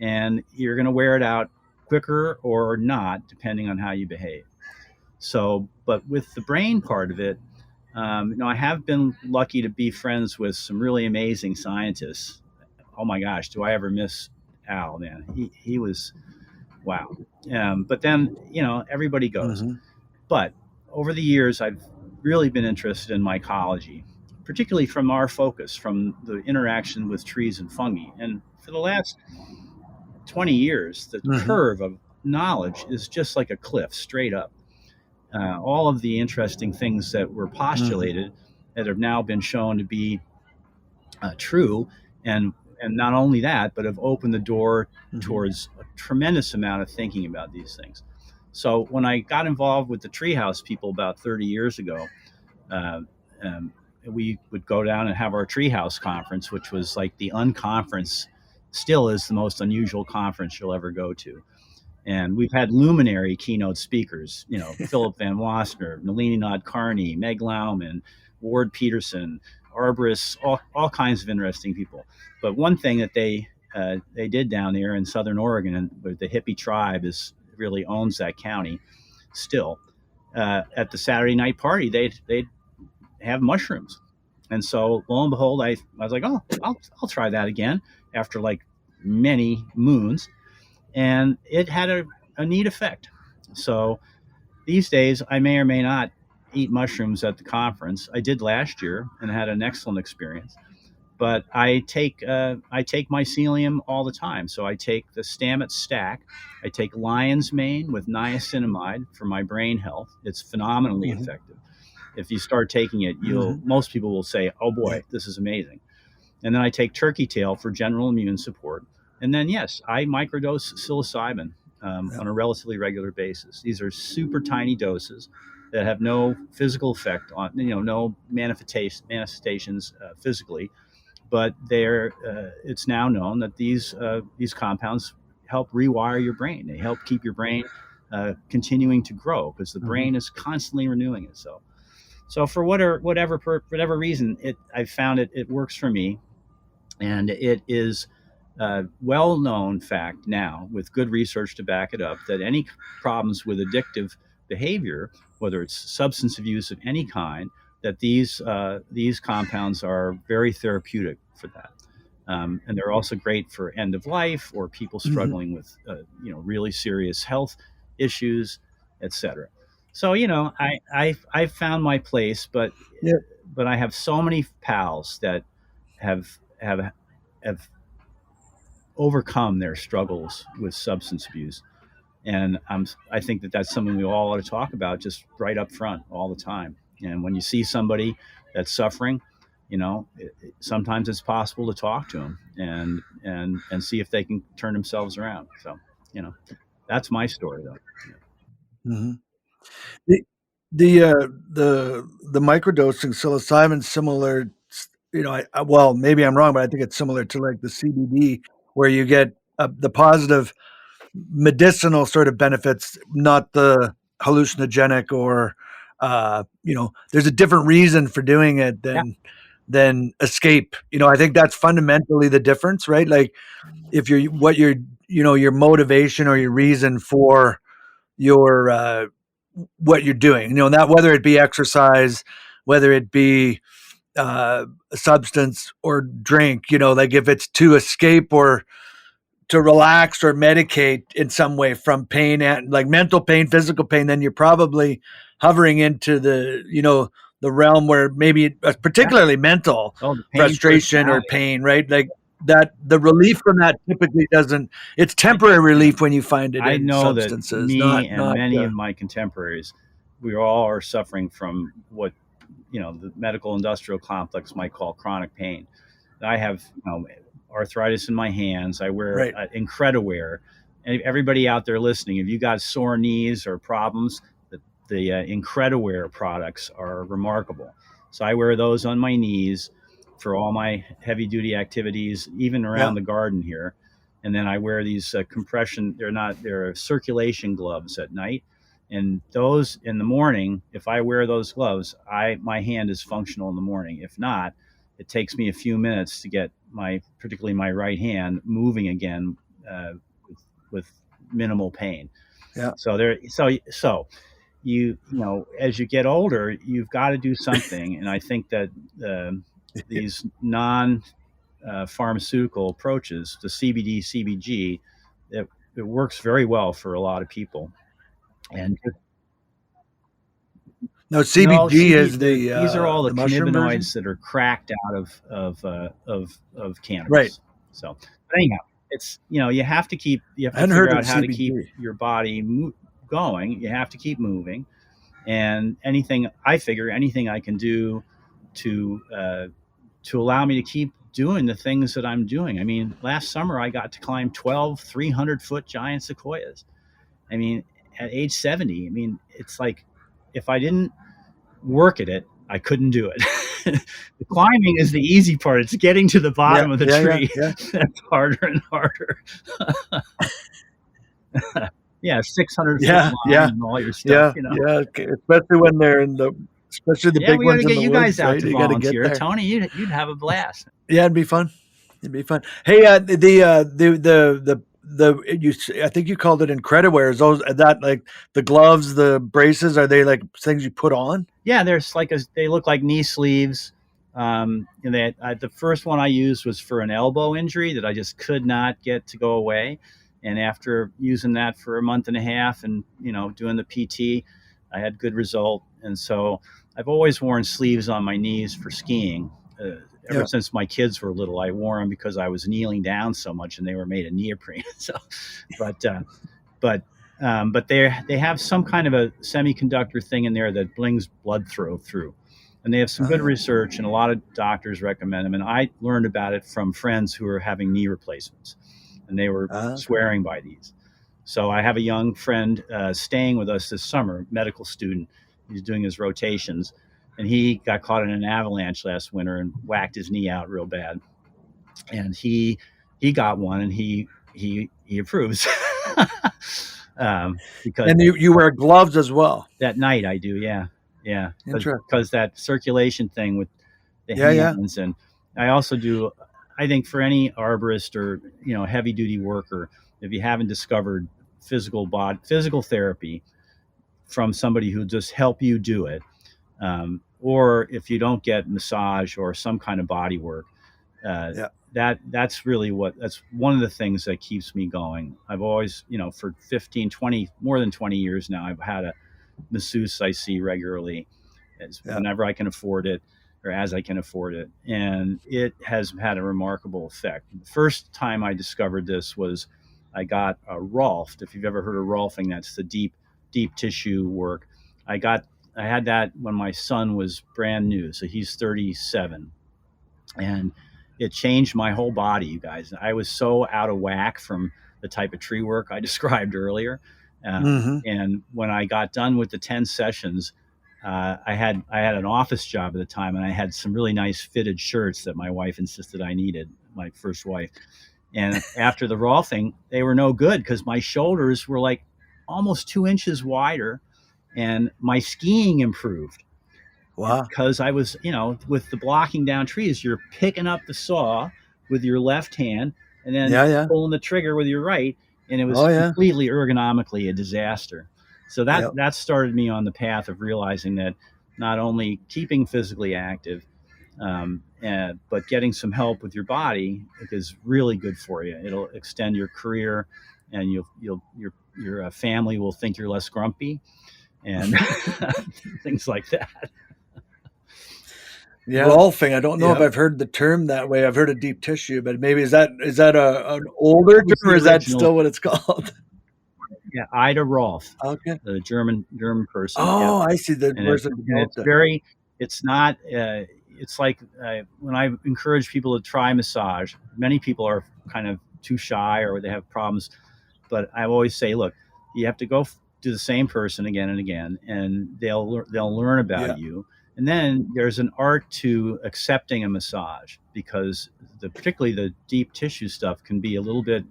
and you're going to wear it out quicker or not, depending on how you behave. So, but with the brain part of it, I have been lucky to be friends with some really amazing scientists. Oh my gosh, do I ever miss Al? Man, he was wow. But then everybody goes. Mm-hmm. But over the years, I've really been interested in mycology, particularly from our focus, from the interaction with trees and fungi. And for the last 20 years, the Mm-hmm. curve of knowledge is just like a cliff straight up. All of the interesting things that were postulated that have now been shown to be true, and not only that, but have opened the door towards a tremendous amount of thinking about these things. So when I got involved with the Treehouse people about 30 years ago, uh, um, we would go down and have our Treehouse conference, which was like the unconference, still is the most unusual conference you'll ever go to. And we've had luminary keynote speakers, Philip Van Wassner, Nalini Nadkarni, Meg Lauman, Ward Peterson, arborists, all kinds of interesting people. But one thing that they did down there in Southern Oregon, and the hippie tribe really owns that county still, at the Saturday night party, they'd have mushrooms. And so lo and behold, I was like, oh, I'll try that again after like many moons. And it had a neat effect. So these days, I may or may not eat mushrooms at the conference. I did last year and had an excellent experience. But I take mycelium all the time. So I take the Stamets stack. I take lion's mane with niacinamide for my brain health. It's phenomenally effective. If you start taking it, most people will say, "Oh boy, this is amazing." And then I take turkey tail for general immune support. And then, yes, I microdose psilocybin on a relatively regular basis. These are super tiny doses that have no physical effect on, no manifestations physically, but it's now known that these compounds help rewire your brain. They help keep your brain continuing to grow, because the brain is constantly renewing itself. So for whatever reason, I found it works for me. And it is a well-known fact now, with good research to back it up, that any problems with addictive behavior, whether it's substance abuse of any kind, that these compounds are very therapeutic for that. And they're also great for end of life or people struggling with really serious health issues, etc. So I found my place, but I have so many pals that have overcome their struggles with substance abuse, and I think that that's something we all ought to talk about, just right up front, all the time. And when you see somebody that's suffering, sometimes it's possible to talk to them and see if they can turn themselves around. So that's my story, though. Mm-hmm. The microdosing psilocybin similar. Well, maybe I'm wrong, but I think it's similar to like the CBD, where you get the positive medicinal sort of benefits, not the hallucinogenic or there's a different reason for doing it than escape. I think that's fundamentally the difference, right? Like if your motivation or your reason for your what you're doing, that whether it be exercise, whether it be a substance or drink, like if it's to escape or to relax or medicate in some way from pain, and like mental pain, physical pain, then you're probably hovering into the realm where maybe particularly mental frustration or pain, right? Like that the relief from that typically doesn't, it's temporary relief when you find it in substances. That me and many of my contemporaries, we all are suffering from what the medical industrial complex might call chronic pain. I have arthritis in my hands. I wear Incrediwear, everybody out there listening, if you got sore knees or problems, the Incrediwear products are remarkable. So I wear those on my knees for all my heavy duty activities, even around the garden here. And then I wear these compression, they're circulation gloves at night. And those in the morning, if I wear those gloves, my hand is functional in the morning. If not, it takes me a few minutes to get particularly my right hand moving again with minimal pain. Yeah. So you know, as you get older, you've got to do something. And I think that these pharmaceutical approaches, the CBD, CBG, it works very well for a lot of people. And no, CBG is these are all the cannabinoids version? that are cracked out of cannabis. Right. So, but anyhow, it's, you know, you have to figure out how to keep your body going. You have to keep moving, and anything I can do to allow me to keep doing the things that I'm doing. I mean, last summer I got to climb 12 300-foot giant sequoias. I mean, at age 70, I mean, it's like, if I didn't work at it, I couldn't do it. The climbing is the easy part. It's getting to the bottom of the tree. That's harder and harder. 600 foot line and all your stuff. Especially when they're especially the big ones in the woods. We got to get you guys out to volunteer. Tony, you'd have a blast. Yeah, it'd be fun. Hey, I think you called it Incrediwear. Is that like the gloves, the braces? Are they like things you put on? Yeah, they look like knee sleeves. And the first one I used was for an elbow injury that I just could not get to go away. And after using that for a month and a half and, you know, doing the PT, I had good result. And so I've always worn sleeves on my knees for skiing. Ever since my kids were little, I wore them because I was kneeling down so much, and they were made of neoprene. So, but they have some kind of a semiconductor thing in there that brings blood through, and they have some good research, and a lot of doctors recommend them. And I learned about it from friends who were having knee replacements, and they were swearing by these. So I have a young friend staying with us this summer, medical student. He's doing his rotations. And he got caught in an avalanche last winter and whacked his knee out real bad. And he got one, and he approves. Because you wear gloves as well. That night I do, yeah. Because that circulation thing with the hands, and I also do. I think for any arborist or, you know, heavy duty worker, if you haven't discovered physical therapy from somebody who just help you do it. Or if you don't get massage or some kind of body work, that's one of the things that keeps me going. I've always, you know, for 15, more than 20 years now, I've had a masseuse I see regularly whenever I can afford it, or as I can afford it. And it has had a remarkable effect. The first time I discovered this was I got a Rolfed. If you've ever heard of Rolfing, that's the deep tissue work. I had that when my son was brand new. So he's 37, and it changed my whole body, you guys. I was so out of whack from the type of tree work I described earlier. And when I got done with the 10 sessions, I had an office job at the time, and I had some really nice fitted shirts that my wife insisted I needed, my first wife. And after the Rolfing, they were no good because my shoulders were like almost 2 inches wider. And my skiing improved. Wow. Because I was, you know, with the blocking down trees, you're picking up the saw with your left hand and then pulling the trigger with your right. And it was completely ergonomically a disaster. So that started me on the path of realizing that not only keeping physically active, but getting some help with your body is really good for you. It'll extend your career, and your family will think you're less grumpy. And things like that. Rolfing. I don't know if I've heard the term that way. I've heard of deep tissue, but maybe is that an older term, or is that still what it's called? Yeah, Ida Rolf. Okay. The German person. Oh, I see. It's like when I encourage people to try massage, many people are kind of too shy or they have problems. but I always say, look, you have to go to the same person again and again, and they'll learn about you. And then there's an art to accepting a massage, because particularly the deep tissue stuff can be a little bit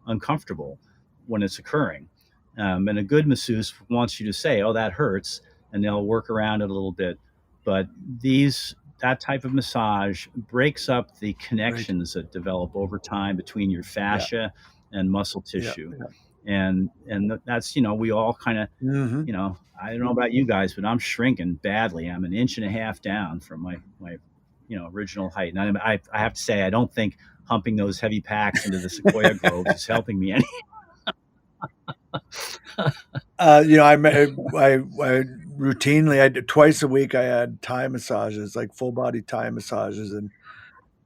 uncomfortable when it's occurring. And a good masseuse wants you to say, "Oh, that hurts," and they'll work around it a little bit. But that type of massage breaks up the connections that develop over time between your fascia and muscle tissue. And that's, we all kind of, I don't know about you guys, but I'm shrinking badly. I'm 1.5 inches down from my original height. And I have to say, I don't think humping those heavy packs into the sequoia groves is helping me any. I routinely, I did twice a week. I had Thai massages, like full body Thai massages, and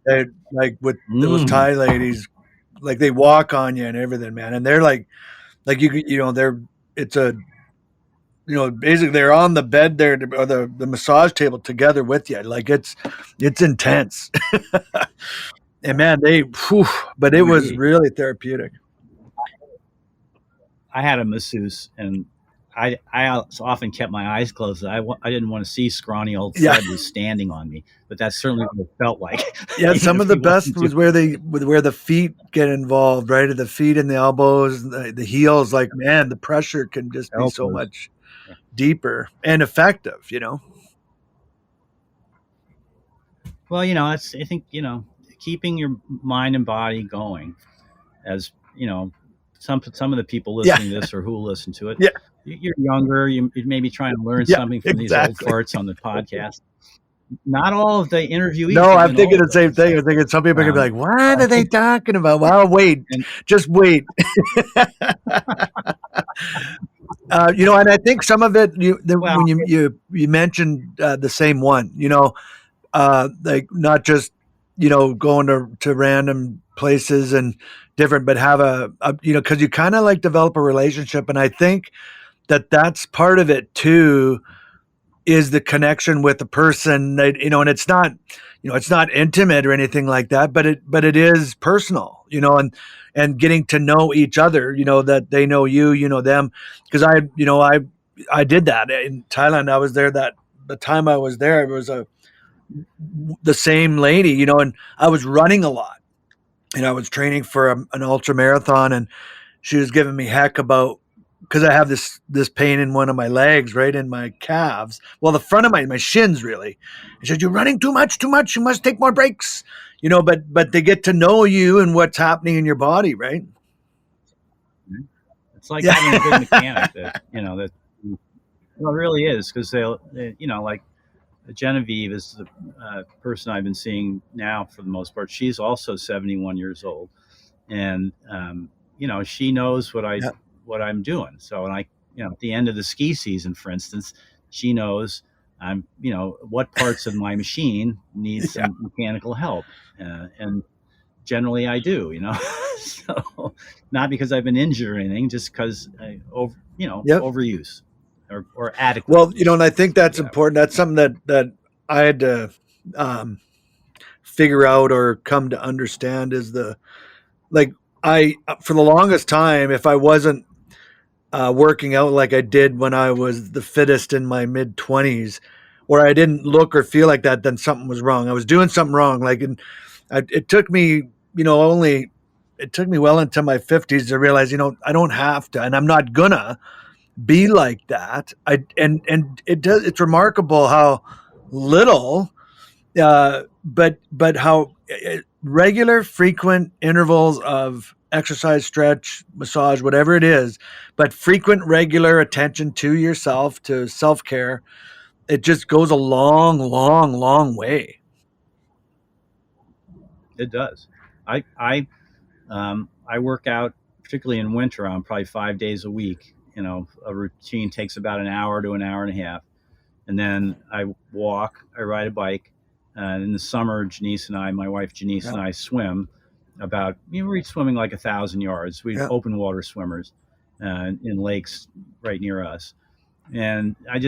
they, like with those Thai ladies, like they walk on you and everything, man. And they're like basically they're on the bed there, or the massage table together with you. Like it's intense. And man, but it was really therapeutic. I had a masseuse, and I often kept my eyes closed. I didn't want to see scrawny old Fred was standing on me, but that's certainly what it felt like. Yeah, some of the best was where the feet get involved, right? The feet and the elbows, and the heels. Like, man, the pressure can just be so much deeper and effective. Well, I think keeping your mind and body going, as some of the people listening to this, or who will listen to it, you're younger, you may be trying to learn something from these old farts on the podcast. Not all of the interviewees. No, I'm thinking the same thing. I'm thinking some people are going to be like, what are they talking about? Well, wait, just wait. And I think some of it, when you mentioned the same one, like not just, going to random places and different, but have because you kind of like develop a relationship. And I think that's part of it too, is the connection with the person that, and it's not, it's not intimate or anything like that, but it is personal, and getting to know each other, that they know you, them. Cause I did that in Thailand. I was there the time I was there, it was the same lady, and I was running a lot, and I was training for an ultra marathon, and she was giving me heck about, because I have this pain in one of my legs, right in my calves. Well, the front of my shins, really. She said, "You're running too much. You must take more breaks." But they get to know you and what's happening in your body, right? It's like having a good mechanic that it really is, because like Genevieve is the person I've been seeing now for the most part. She's also 71 years old, and she knows what I'm doing. So, and at the end of the ski season, for instance, she knows I'm, what parts of my machine need some mechanical help, and generally I do, so not because I've been injured or anything, just because overuse or adequate. Well, and I think that's important. That's something that I had to figure out or come to understand, is for the longest time, if I wasn't working out like I did when I was the fittest in my mid-20s, or I didn't look or feel like that, then something was wrong. I was doing something wrong. It took me, it took me well into my 50s to realize, I don't have to, and I'm not gonna be like that. It's remarkable how little, but how regular, frequent intervals of exercise, stretch, massage, whatever it is, but frequent, regular attention to yourself, to self-care, it just goes a long, long, long way. It does. I work out, particularly in winter. I'm probably 5 days a week. A routine takes about an hour to an hour and a half, and then I walk, I ride a bike. In the summer, my wife Janice and I swim about, we're swimming like 1,000 yards. We're open water swimmers in lakes right near us. And I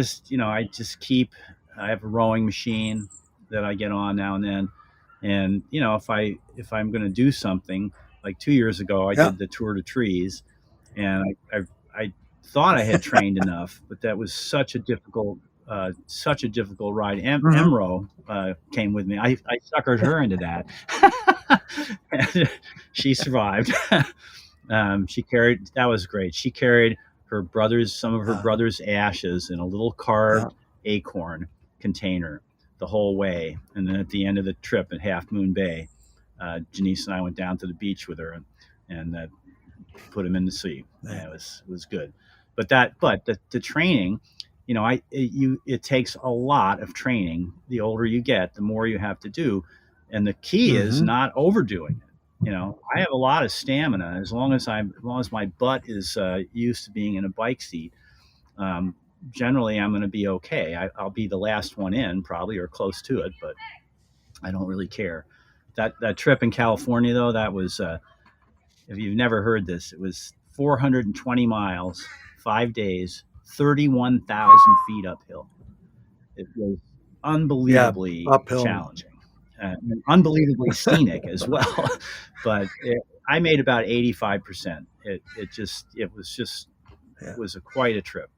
have a rowing machine that I get on now and then. And, if I'm going to do something, like 2 years ago, I did the Tour de Trees, and I thought I had trained enough, but that was such a difficult ride. Mhm. Emro came with me. I suckered her into that. And she survived. She carried, that was great. She carried some of her Uh, brother's ashes in a little yeah. carved acorn container the whole way. And then at the end of the trip at Half Moon Bay, Janice and I went down to the beach with her and put him in the sea. Yeah, it was good. But the training, it takes a lot of training. The older you get, the more you have to do, and the key is Mhm. not overdoing it. I have a lot of stamina as long as my butt is used to being in a bike seat. Um, Generally, I'm going to be okay. I'll be the last one in, probably, or close to it, but I don't really care. That trip in California, though, that was if you've never heard this, it was 420 miles, 5 days, 31,000 feet uphill. It was Yeah, unbelievably uphill. challenging and unbelievably scenic as well. But I made about 85%. Yeah. It was quite a trip.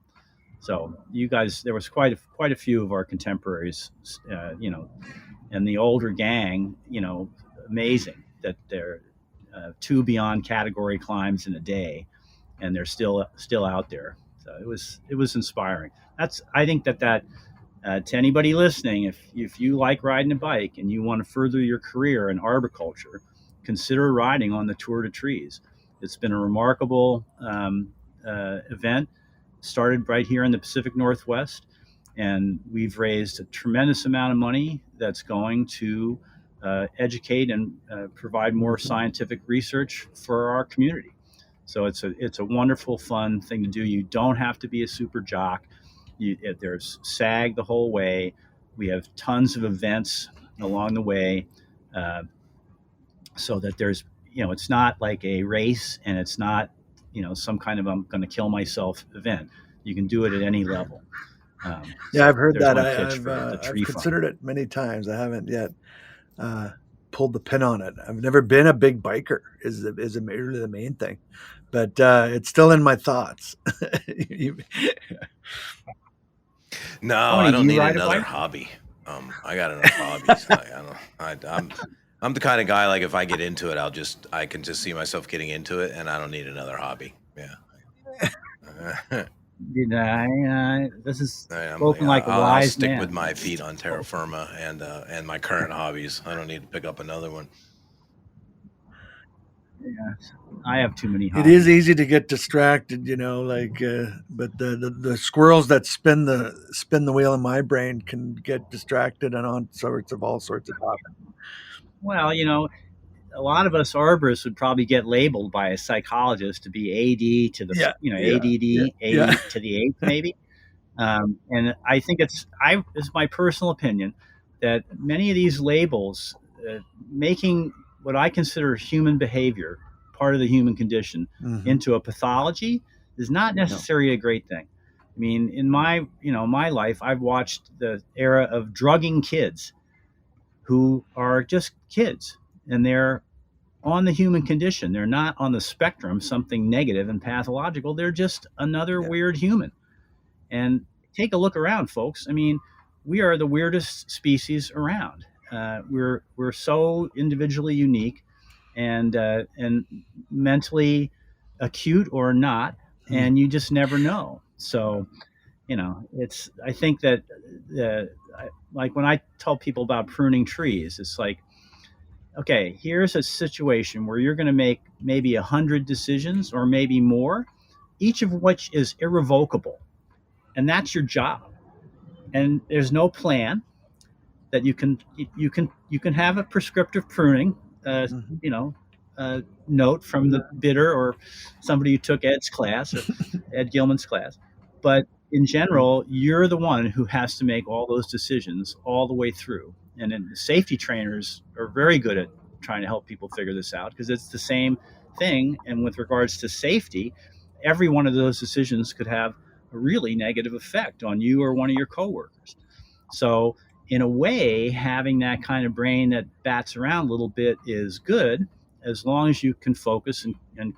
So you guys, there was quite a few of our contemporaries, and the older gang, amazing that they're two beyond category climbs in a day, and they're still out there. So it was inspiring. I think that to anybody listening, if you like riding a bike and you want to further your career in arboriculture, consider riding on the Tour de Trees. It's been a remarkable event. Started right here in the Pacific Northwest, and we've raised a tremendous amount of money that's going to educate and provide more scientific research for our community. So it's a wonderful, fun thing to do. You don't have to be a super jock. There's SAG the whole way. We have tons of events along the way, uh, so that it's not like a race, and it's not some kind of I'm going to kill myself event. You can do it at any level. Yeah, I've So heard there's that. my pitch for the I've tree fund. considered it many times. I haven't yet uh, pulled the pin on it. I've never been a big biker. Is really the main thing, but it's still in my thoughts. You- No, I Tony, do don't you need ride a another bike? hobby. I got enough hobbies. I'm the kind of guy, like, if I get into it, I can just see myself getting into it, and I don't need another hobby. Yeah. This is I'm like, spoken like a I'll wise stick with man. my feet on terra firma and my current hobbies. I don't need to pick up another one. Yeah, I have too many it is hobbies. easy to get distracted, but the squirrels that spin the wheel in my brain can get distracted and on all sorts of topics. Well, a lot of us arborists would probably get labeled by a psychologist to be AD to the Yeah, yeah, yeah, ADD, yeah. AD to the eighth, maybe. And I think it's my personal opinion that many of these labels, making what I consider human behavior, part of the human condition, Hmm. into a pathology is not No. necessarily a great thing. I mean, in my life, I've watched the era of drugging kids who are just kids, and they're on the human condition. They're not on the spectrum, something negative and pathological. They're just another Yeah. weird human. And take a look around, folks. I mean, we are the weirdest species around. We're so individually unique and mentally acute or not, Mm. and you just never know. So it's I think that like when I tell people about pruning trees, it's like, okay, here's a situation where you're going to make maybe 100 decisions or maybe more, each of which is irrevocable, and that's your job. And there's no plan that you can have a prescriptive pruning, uh, Mhm. you know, note from the bidder or somebody who took Ed's class or Ed Gilman's class, but in general, you're the one who has to make all those decisions all the way through. And then the safety trainers are very good at trying to help people figure this out because it's the same thing. And with regards to safety, every one of those decisions could have a really negative effect on you or one of your coworkers. So, in a way, having that kind of brain that bats around a little bit is good as long as you can focus and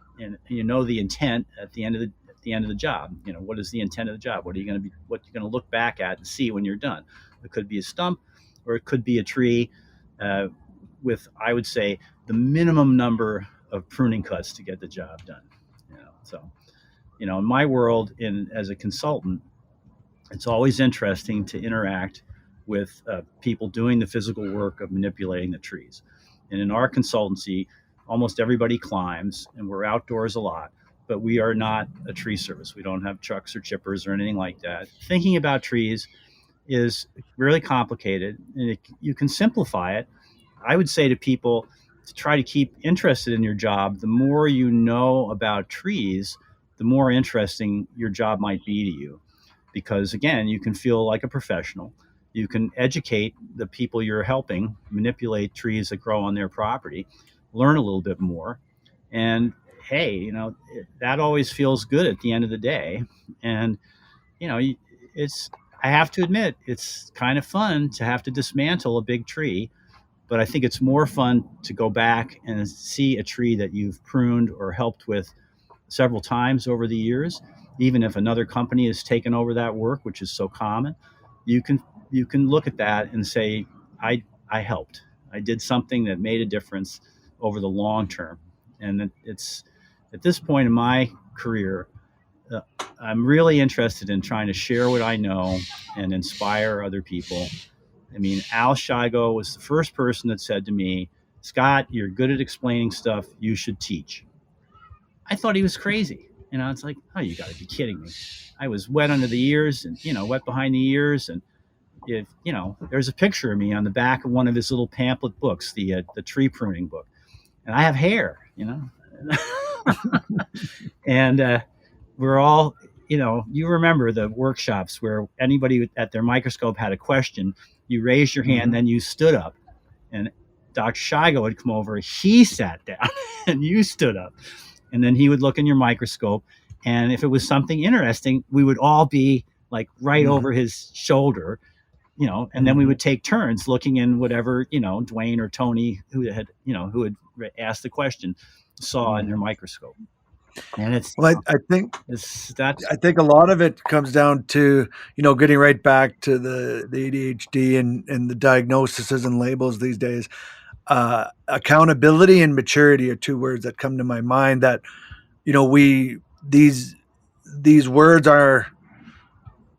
you know the intent at the end of the job. You know, what is the intent of the job? What you're going to look back at and see when you're done. It could be a stump, or it could be a tree, with, I would say, the minimum number of pruning cuts to get the job done. You know, so, you know, in my world, as a consultant, it's always interesting to interact with people doing the physical work of manipulating the trees. And in our consultancy, almost everybody climbs, and we're outdoors a lot, but we are not a tree service. We don't have trucks or chippers or anything like that. Thinking about trees is really complicated, and you can simplify it. I would say to people to try to keep interested in your job. The more you know about trees, the more interesting your job might be to you. Because again, you can feel like a professional. You can educate the people you're helping manipulate trees that grow on their property, learn a little bit more. And hey, you know, that always feels good at the end of the day. And, you know, I have to admit, it's kind of fun to have to dismantle a big tree, but I think it's more fun to go back and see a tree that you've pruned or helped with several times over the years. Even if another company has taken over that work, which is so common, you can look at that and say, I helped. I did something that made a difference over the long term. And it's at this point in my career, I'm really interested in trying to share what I know and inspire other people. I mean, Al Shigo was the first person that said to me, "Scott, you're good at explaining stuff. You should teach." I thought he was crazy. You know, it's like, oh, you got to be kidding me. I was wet under the ears and, you know, wet behind the ears. And, if, you know, there's a picture of me on the back of one of his little pamphlet books, the tree pruning book. And I have hair, you know. And we're all, you know, you remember the workshops where anybody at their microscope had a question, you raised your hand, then you stood up. And Dr. Shigo would come over, he sat down, and you stood up. And then he would look in your microscope, and if it was something interesting, we would all be like right over his shoulder, you know, and then we would take turns looking in whatever, you know, Dwayne or Tony, who had asked the question, saw in their microscope. And it's, well, I think I think a lot of it comes down to, you know, getting right back to the ADHD and the diagnoses and labels these days. Accountability and maturity are two words that come to my mind that, you know, these words are,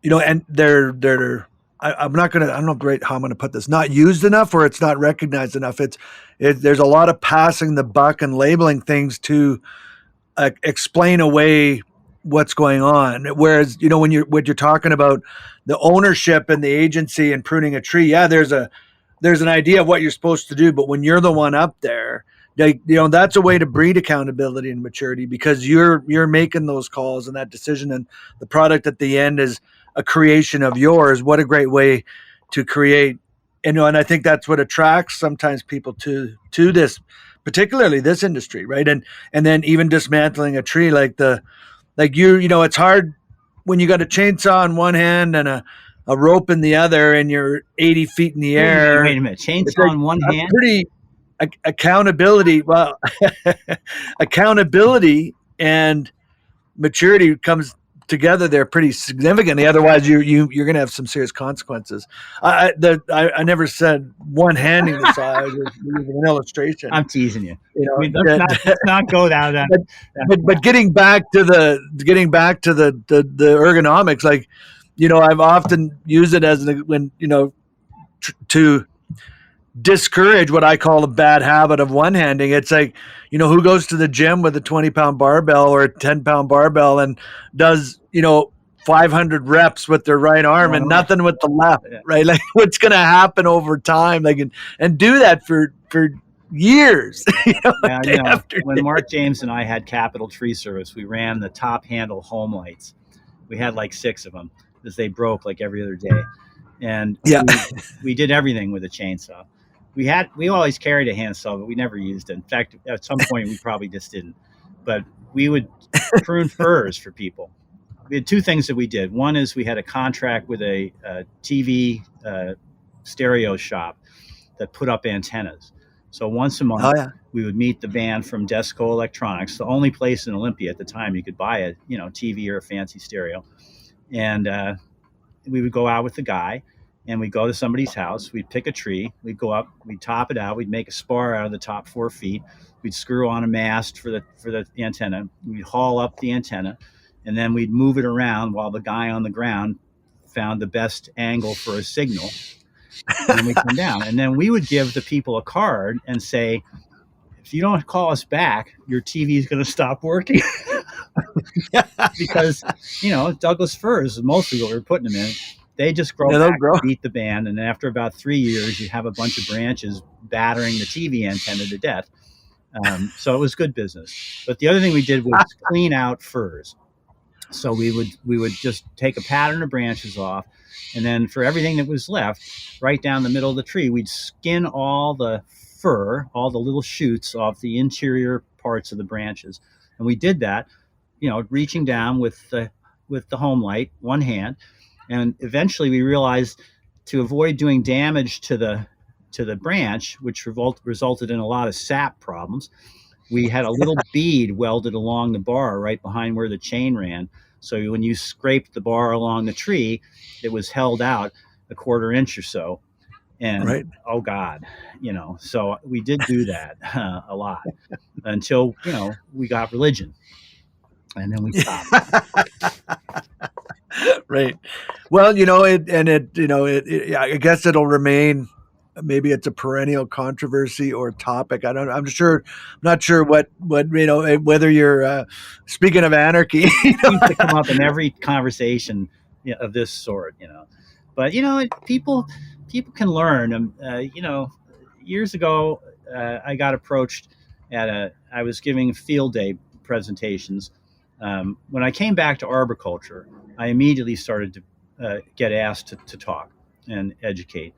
you know, and I don't know how I'm going to put this, not used enough, or it's not recognized enough. There's a lot of passing the buck and labeling things to explain away what's going on. Whereas, you know, when you're talking about the ownership and the agency and pruning a tree, yeah, there's an idea of what you're supposed to do, but when you're the one up there, like, you know, that's a way to breed accountability and maturity, because you're making those calls and that decision, and the product at the end is a creation of yours. What a great way to create, you know, and I think that's what attracts sometimes people to this, particularly this industry, right? And then even dismantling a tree, you know, it's hard when you got a chainsaw in one hand and a rope in the other, and you're 80 feet in the air. Wait a minute, chainsaw in one hand? Pretty accountability. Well, accountability and maturity comes together there pretty significantly. Otherwise, you're going to have some serious consequences. I never said one handing the saw. I was just using an illustration. I'm teasing you. You know, I mean, let's not go down that. But getting back to the ergonomics, like, you know, I've often used it as when, you know, to discourage what I call a bad habit of one handing. It's like, you know, who goes to the gym with a 20-pound barbell or a 10-pound barbell and does, you know, 500 reps with their right arm and nothing with the left, right? Like, what's going to happen over time? Like, and do that for years. You know, when Mark James and I had Capital Tree Service, we ran the top handle home lights. We had like 6 of them, because they broke like every other day. And we did everything with a chainsaw. We always carried a handsaw, but we never used it. In fact, at some point we probably just didn't. But we would prune firs for people. We had 2 things that we did. One is we had a contract with a, TV stereo shop that put up antennas. So once a month, Oh yeah. we would meet the band from Desco Electronics, the only place in Olympia at the time you could buy a TV or a fancy stereo, and we would go out with the guy, and we'd go to somebody's house. We'd pick a tree. We'd go up. We'd top it out. We'd make a spar out of the top 4 feet. We'd screw on a mast for the antenna. We'd haul up the antenna, and then we'd move it around while the guy on the ground found the best angle for a signal. And then we come down, and then we would give the people a card and say, if you don't call us back, your TV is going to stop working. Because, Douglas firs is mostly what we're putting them in. They just grow back and beat the band. And then after about 3 years, you have a bunch of branches battering the TV antenna to death. So it was good business. But the other thing we did was clean out firs. So we would just take a pattern of branches off. And then for everything that was left, right down the middle of the tree, we'd skin all the fir, all the little shoots off the interior parts of the branches. And we did that, reaching down with the home light, one hand. And eventually we realized to avoid doing damage to the branch, which resulted in a lot of sap problems, we had a little bead welded along the bar right behind where the chain ran. So when you scraped the bar along the tree, it was held out a quarter inch or so. And oh God, so we did do that a lot until, we got religion, and then we stopped. Right. Well, I guess it'll remain. Maybe it's a perennial controversy or topic. I'm not sure what whether you're speaking of anarchy. It seems to come up in every conversation of this sort. But people can learn. Years ago, I got approached I was giving field day presentations. When I came back to arboriculture, I immediately started to get asked to talk and educate.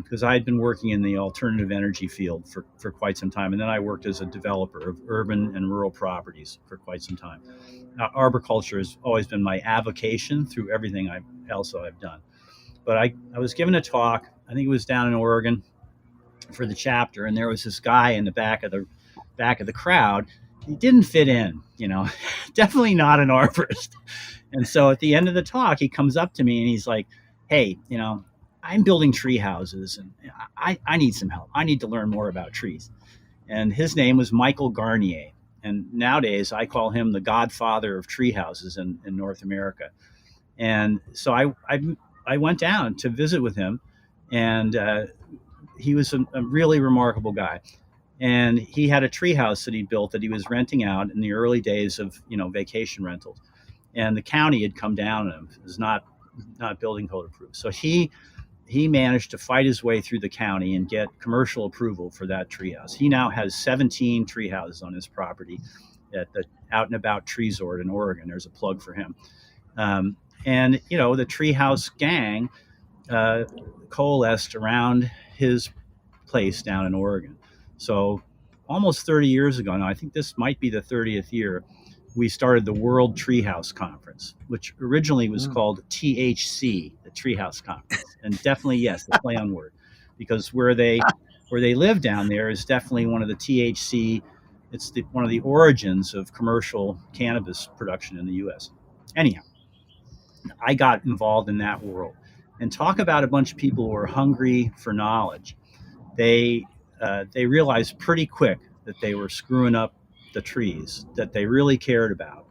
Because I had been working in the alternative energy field for quite some time. And then I worked as a developer of urban and rural properties for quite some time. Arboriculture has always been my avocation through everything else I've done. But I was given a talk, I think it was down in Oregon for the chapter, and there was this guy in the back of the crowd. He didn't fit in, definitely not an arborist. And so at the end of the talk, he comes up to me and he's like, hey, I'm building tree houses, and I need some help. I need to learn more about trees. And his name was Michael Garnier. And nowadays I call him the godfather of tree houses in North America. And so I went down to visit with him, and he was a really remarkable guy. And he had a tree house that he built that he was renting out in the early days of, vacation rentals. And the county had come down on him. It was not building code approved. So he managed to fight his way through the county and get commercial approval for that treehouse. He now has 17 treehouses on his property at the Out and About Treesort in Oregon. There's a plug for him. And, the treehouse gang coalesced around his place down in Oregon. So almost 30 years ago now, I think this might be the 30th year, we started the World Treehouse Conference, which originally was called THC, the Treehouse Conference. And definitely, yes, the play on word, because where they live down there is definitely one of the THC. It's one of the origins of commercial cannabis production in the U.S. Anyhow, I got involved in that world, and talk about a bunch of people who are hungry for knowledge. They realized pretty quick that they were screwing up the trees that they really cared about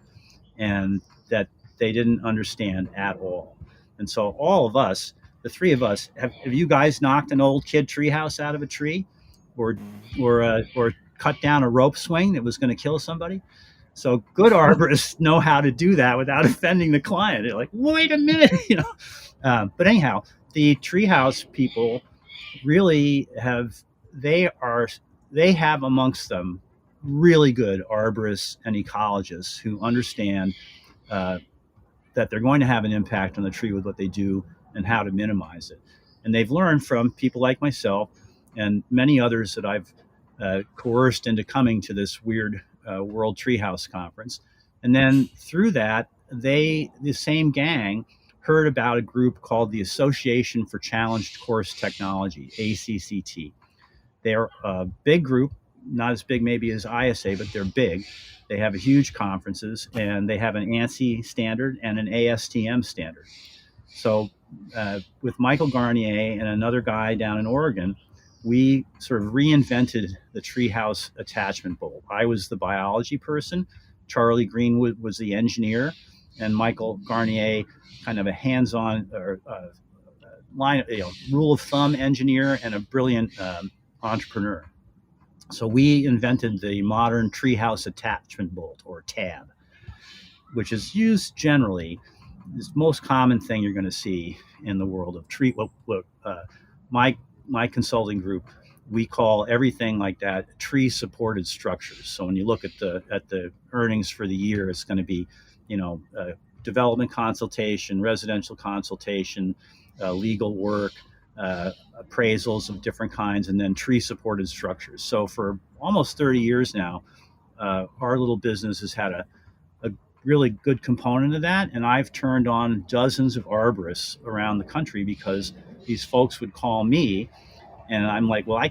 and that they didn't understand at all. And so all of us, the three of us, have you guys knocked an old kid treehouse out of a tree or cut down a rope swing that was going to kill somebody? So good arborists know how to do that without offending the client. They're like, wait a minute, but anyhow, the treehouse people really they have amongst them really good arborists and ecologists who understand that they're going to have an impact on the tree with what they do and how to minimize it. And they've learned from people like myself and many others that I've coerced into coming to this weird World Treehouse Conference. And then through that, the same gang heard about a group called the Association for Challenged Course Technology, ACCT. They're a big group, not as big maybe as ISA, but they're big. They have huge conferences, and they have an ANSI standard and an ASTM standard. So with Michael Garnier and another guy down in Oregon, we sort of reinvented the Treehouse attachment bolt. I was the biology person, Charlie Greenwood was the engineer, and Michael Garnier, kind of a hands-on or line, rule of thumb engineer and a brilliant entrepreneur. So we invented the modern Treehouse attachment bolt, or tab, which is used generally. This most common thing you're going to see in the world of tree. My consulting group, we call everything like that tree supported structures. So when you look at the earnings for the year, it's going to be, development consultation, residential consultation, legal work, appraisals of different kinds, and then tree supported structures. So for almost 30 years now, our little business has had a really good component of that. And I've turned on dozens of arborists around the country because these folks would call me, and I'm like, well,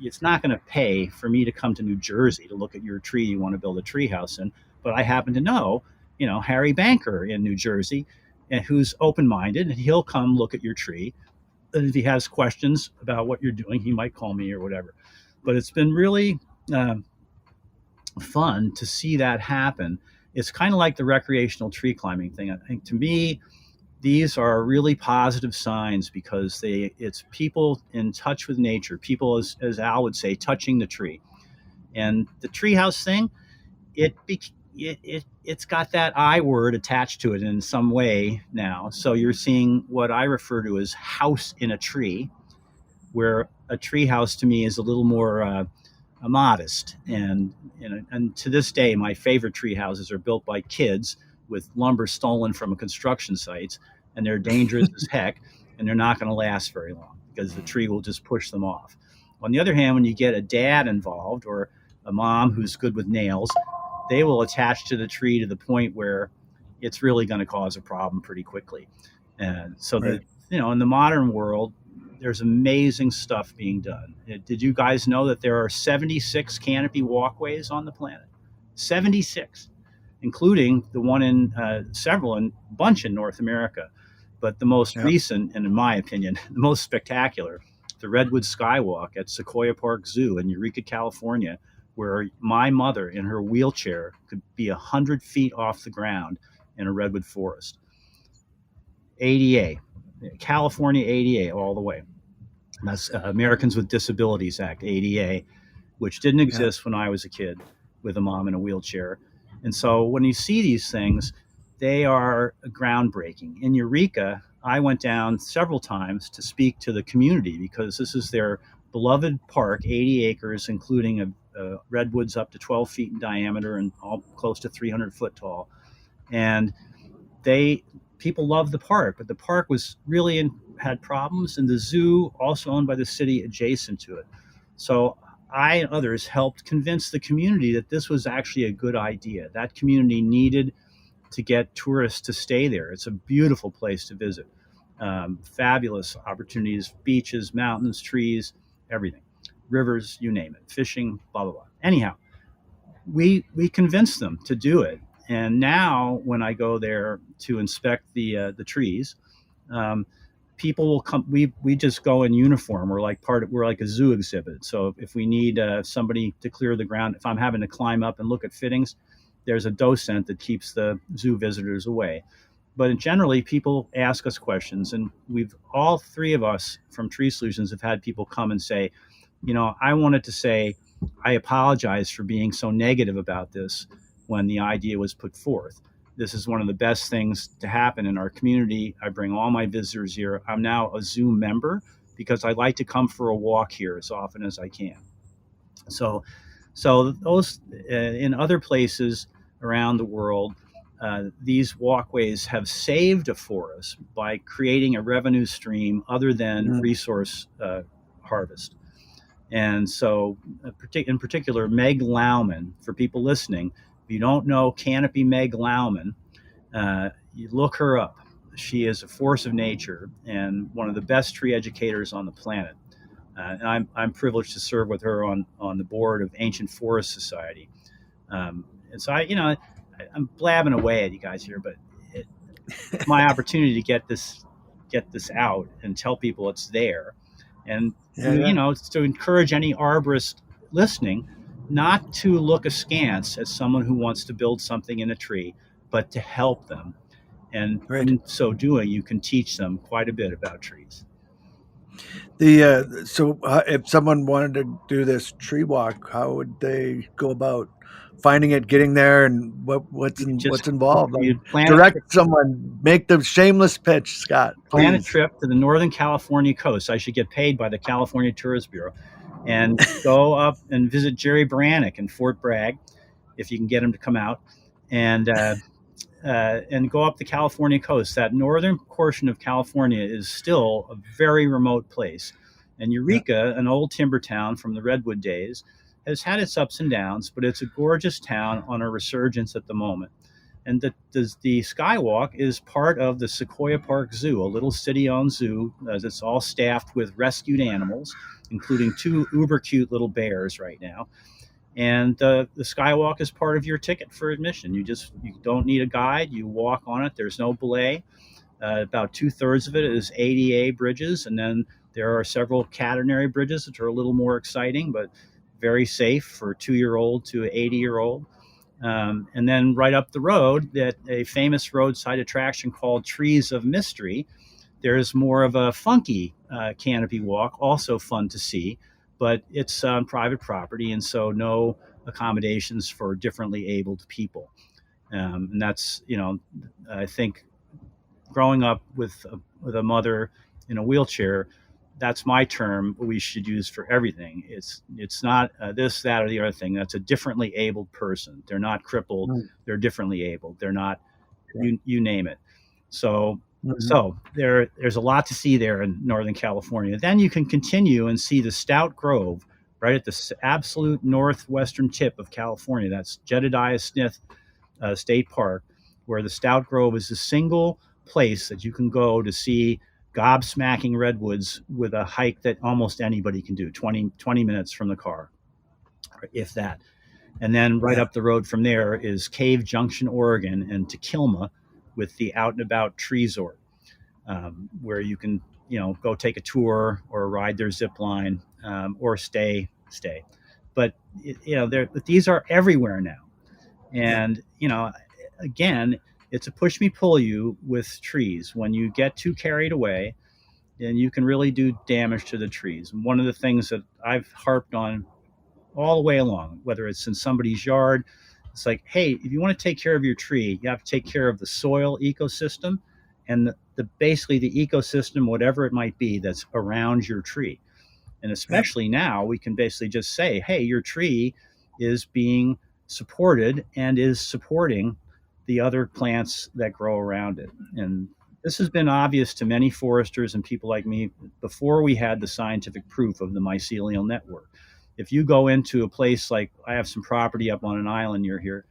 it's not going to pay for me to come to New Jersey to look at your tree you want to build a tree house in. But I happen to know, Harry Banker in New Jersey, and who's open-minded, and he'll come look at your tree. And if he has questions about what you're doing, he might call me or whatever. But it's been really fun to see that happen. It's kind of like the recreational tree climbing thing. I think, to me, these are really positive signs because it's people in touch with nature, people, as Al would say, touching the tree. And the treehouse thing, it's got that I word attached to it in some way now. So you're seeing what I refer to as house in a tree, where a tree house to me is a little more modest. And to this day, my favorite tree houses are built by kids with lumber stolen from a construction sites, and they're dangerous as heck, and they're not going to last very long because the tree will just push them off. On the other hand, when you get a dad involved or a mom who's good with nails, they will attach to the tree to the point where it's really going to cause a problem pretty quickly. And so, right. In the modern world, there's amazing stuff being done. Did you guys know that there are 76 canopy walkways on the planet? 76, including the one in a bunch in North America. But the most recent, and in my opinion, the most spectacular, the Redwood Skywalk at Sequoia Park Zoo in Eureka, California, where my mother in her wheelchair could be 100 feet off the ground in a redwood forest. ADA, California ADA all the way. That's Americans with Disabilities Act, ADA, which didn't exist when I was a kid with a mom in a wheelchair. And so when you see these things, they are groundbreaking. In Eureka, I went down several times to speak to the community because this is their beloved park, 80 acres, including redwoods up to 12 feet in diameter and close to 300 foot tall. And people love the park, but the park was really had problems, and the zoo, also owned by the city, adjacent to it. So I and others helped convince the community that this was actually a good idea. That community needed to get tourists to stay there. It's a beautiful place to visit. Fabulous opportunities, beaches, mountains, trees, everything. Rivers, you name it, fishing, blah, blah, blah. Anyhow, we convinced them to do it. And now when I go there to inspect the trees, people will come. We just go in uniform. We're like a zoo exhibit. So if we need somebody to clear the ground, if I'm having to climb up and look at fittings, there's a docent that keeps the zoo visitors away. But generally, people ask us questions, and all three of us from Tree Solutions have had people come and say, I wanted to say, I apologize for being so negative about this when the idea was put forth. This is one of the best things to happen in our community. I bring all my visitors here. I'm now a zoo member because I like to come for a walk here as often as I can. So those in other places around the world, these walkways have saved a forest by creating a revenue stream other than resource harvest. And so, in particular, Meg Lauman, for people listening, if you don't know Canopy Meg Lauman, you look her up. She is a force of nature and one of the best tree educators on the planet. And I'm privileged to serve with her on the board of Ancient Forest Society. And so I'm blabbing away at you guys here, but it's my opportunity to get this out and tell people it's there, and to encourage any arborist listening not to look askance at someone who wants to build something in a tree, but to help them. And in so doing, you can teach them quite a bit about trees. So if someone wanted to do this tree walk, how would they go about finding it, getting there, and what's involved? Direct someone, make the shameless pitch, Scott. Please. Plan a trip to the Northern California coast. I should get paid by the California Tourist Bureau, and go up and visit Jerry Brannick in Fort Bragg, if you can get him to come out, and go up the California coast. That northern portion of California is still a very remote place. And Eureka, an old timber town from the Redwood days, has had its ups and downs, but it's a gorgeous town on a resurgence at the moment. And the Skywalk is part of the Sequoia Park Zoo, a little city-owned zoo that's all staffed with rescued animals, including 2 uber cute little bears right now. And the Skywalk is part of your ticket for admission. You don't need a guide. You walk on it. There's no belay. About 2/3 of it is ADA bridges, and then there are several catenary bridges, which are a little more exciting, but very safe for 2-year-old to 80-year-old. And then right up the road, at a famous roadside attraction called Trees of Mystery, there's more of a funky canopy walk, also fun to see, but it's on private property, and so no accommodations for differently abled people. And that's, I think growing up with a mother in a wheelchair, that's my term we should use for everything. It's not this, that, or the other thing. That's a differently abled person. They're not crippled. They're differently abled. They're not, you name it. So there's a lot to see there in Northern California. Then you can continue and see the Stout Grove right at the absolute northwestern tip of California. That's Jedediah Smith State Park, where the Stout Grove is the single place that you can go to see gobsmacking redwoods with a hike that almost anybody can do, 20 minutes from the car, if that. And then right up the road from there is Cave Junction, Oregon, and Tequilma with the Out and About Tree Resort, where you can, go take a tour or ride their zip line, or stay. But, these are everywhere now. And, again, it's a push me, pull you with trees. When you get too carried away, then you can really do damage to the trees. And one of the things that I've harped on all the way along, whether it's in somebody's yard, it's like, hey, if you want to take care of your tree, you have to take care of the soil ecosystem and basically the ecosystem, whatever it might be, that's around your tree. And especially now, we can basically just say, hey, your tree is being supported and is supporting the other plants that grow around it. And this has been obvious to many foresters and people like me before we had the scientific proof of the mycelial network. If you go into a place like, I have some property up on an island near here,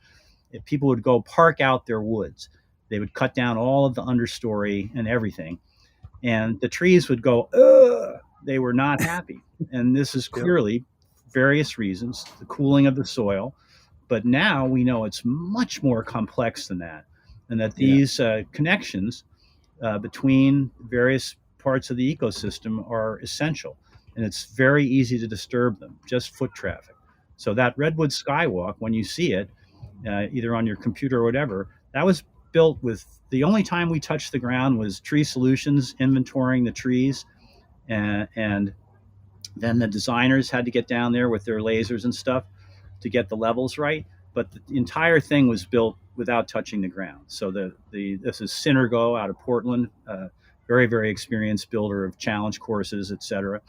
if people would go park out their woods, they would cut down all of the understory and everything, and the trees would go, ugh, they were not happy. And this is clearly various reasons, the cooling of the soil. But now we know it's much more complex than that, and that these connections between various parts of the ecosystem are essential, and it's very easy to disturb them, just foot traffic. So that Redwood Skywalk, when you see it, either on your computer or whatever, that was built with, the only time we touched the ground was Tree Solutions inventorying the trees, and then the designers had to get down there with their lasers and stuff to get the levels right. But the entire thing was built without touching the ground. So this is Synergo out of Portland, very, very experienced builder of challenge courses, etc.,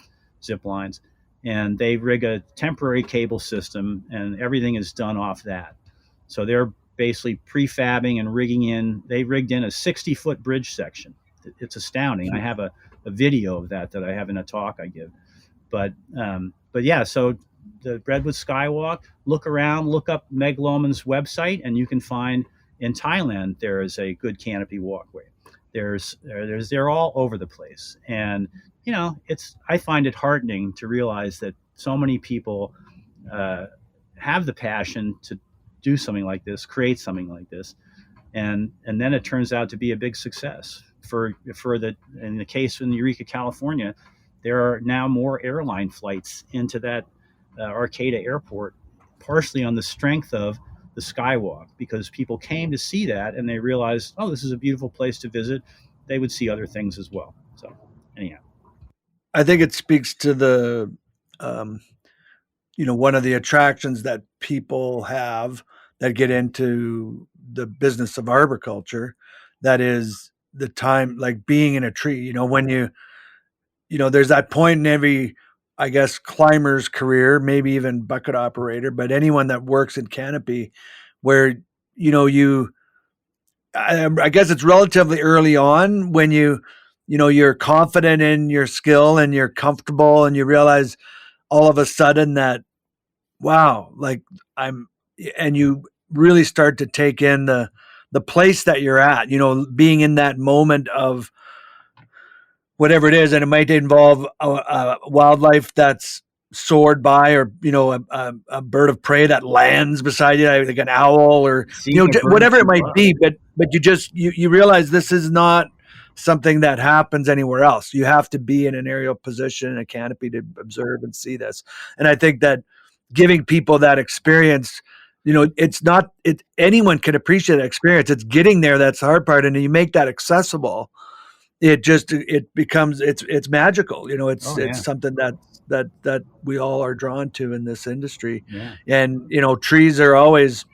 zip lines. And they rig a temporary cable system, and everything is done off that. So they're basically prefabbing and rigging in. They rigged in a 60-foot bridge section. It's astounding. I have a video of that I have in a talk I give. But yeah, so the Redwood Skywalk, look around, look up Meg Lohman's website, and you can find in Thailand there is a good canopy walkway. they're all over the place. And I find it heartening to realize that so many people have the passion to do something like this, create something like this, and then it turns out to be a big success. In the case in Eureka, California, there are now more airline flights into that Arcata airport, partially on the strength of the Skywalk, because people came to see that and they realized, oh, this is a beautiful place to visit. They would see other things as well. So, anyhow, I think it speaks to the, one of the attractions that people have that get into the business of arboriculture, that is the time, like being in a tree. When there's that point in every, I guess, climber's career, maybe even bucket operator, but anyone that works in Canopy, where I guess it's relatively early on when you're confident in your skill and you're comfortable, and you realize all of a sudden that, wow, like and you really start to take in the place that you're at, being in that moment of whatever it is. And it might involve a wildlife that's soared by, or a bird of prey that lands beside you, like an owl, or whatever it might be. But you realize this is not something that happens anywhere else. You have to be in an aerial position in a canopy to observe and see this. And I think that giving people that experience, anyone can appreciate that experience. It's getting there that's the hard part, and you make that accessible. It becomes it's magical. It's something that we all are drawn to in this industry. Yeah. And trees are always,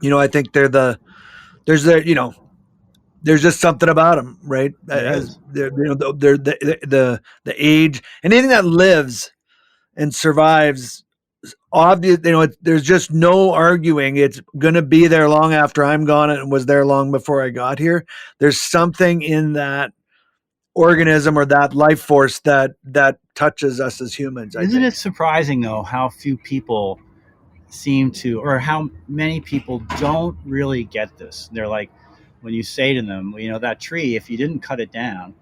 I think there's just something about them, right? As they're the age, and anything that lives and survives, obvious, there's just no arguing it's going to be there long after I'm gone, and was there long before I got here. There's something in that organism or that life force that touches us as humans. Isn't it surprising though how few people seem to, or how many people don't really get this? They're like, when you say to them, that tree, if you didn't cut it down,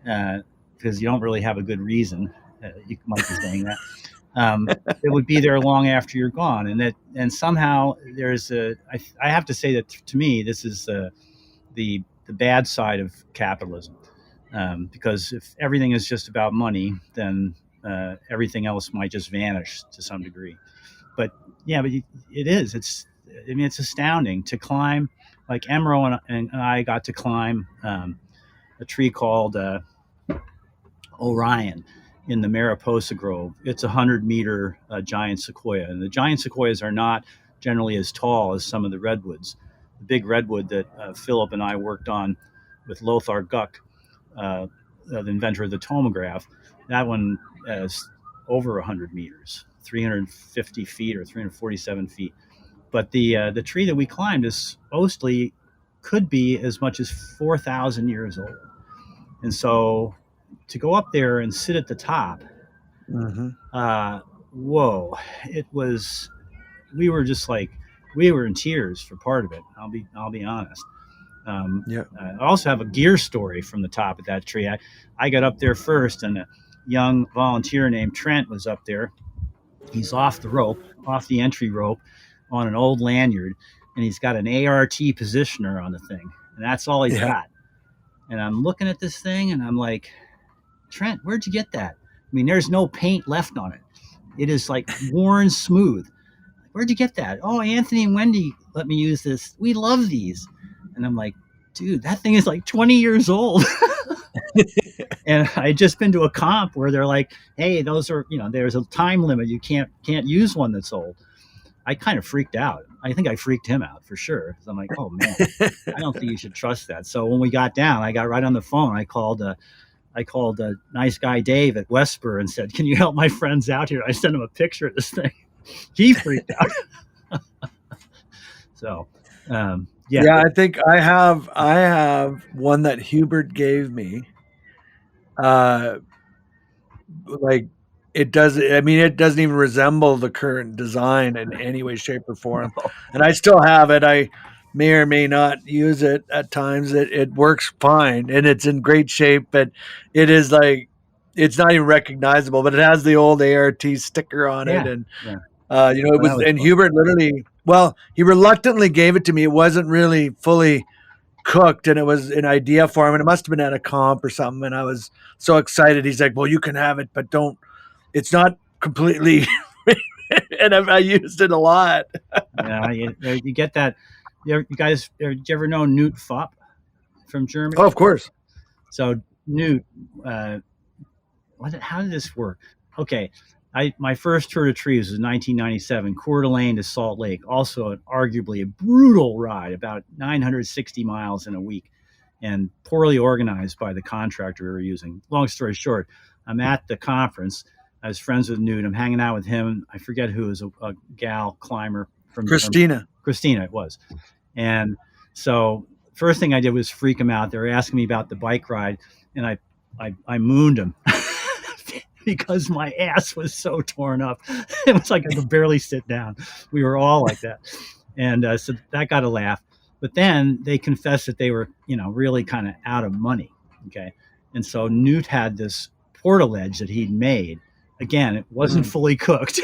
because you don't really have a good reason, you might be saying that, it would be there long after you're gone. And somehow there's I have to say that to me, this is the bad side of capitalism. Because if everything is just about money, then everything else might just vanish to some degree. But it is. It's astounding to climb. Like Emro and I got to climb a tree called Orion in the Mariposa Grove. It's 100-meter giant sequoia, and the giant sequoias are not generally as tall as some of the redwoods. The big redwood that Philip and I worked on with Lothar Guck, the inventor of the tomograph, that one is over 100 meters, 350 feet or 347 feet. But the tree that we climbed is supposedly could be as much as 4,000 years old. And so to go up there and sit at the top, whoa, we were just like, we were in tears for part of it. I'll be honest. I also have a gear story from the top of that tree. I got up there first, and a young volunteer named Trent was up there. He's off the entry rope on an old lanyard, and he's got an ART positioner on the thing, and that's all he's got. And I'm looking at this thing, and I'm like, Trent, where'd you get that? I mean, there's no paint left on it. It is like worn smooth. Where'd you get that? Oh, Anthony and Wendy let me use this. We love these. And I'm like, dude, that thing is like 20 years old. And I just been to a comp where they're like, hey, those are, there's a time limit. You can't use one that's old. I kind of freaked out. I think I freaked him out for sure. I'm like, oh man, I don't think you should trust that. So when we got down, I got right on the phone. I called a nice guy Dave at Westbur and said, can you help my friends out here? I sent him a picture of this thing. He freaked out. So, I think I have one that Hubert gave me. It doesn't even resemble the current design in any way, shape, or form. And I still have it. may or may not use it at times, it works fine and it's in great shape, but it is like, it's not even recognizable, but it has the old ART sticker on it. Yeah, And, yeah. it Well, that was, was and fun. Hubert literally, well, he reluctantly gave it to me. It wasn't really fully cooked and it was an idea for him. And it must've been at a comp or something. And I was so excited. He's like, well, you can have it, but it's not completely, and I used it a lot. Yeah, you get that. You guys, did you ever know Newt Fopp from Germany? Oh, of course. So Newt, how did this work? Okay, my first tour to trees was 1997, Coeur d'Alene to Salt Lake. Also, arguably a brutal ride, about 960 miles in a week, and poorly organized by the contractor we were using. Long story short, I'm at the conference. I was friends with Newt. I'm hanging out with him. I forget who, was a gal climber from Christina. Christina, it was. And so first thing I did was freak him out. They were asking me about the bike ride, and I mooned him because my ass was so torn up. It was like I could barely sit down. We were all like that. And so that got a laugh. But then they confessed that they were, really kind of out of money. Okay. And so Newt had this portaledge that he'd made. Again, it wasn't fully cooked.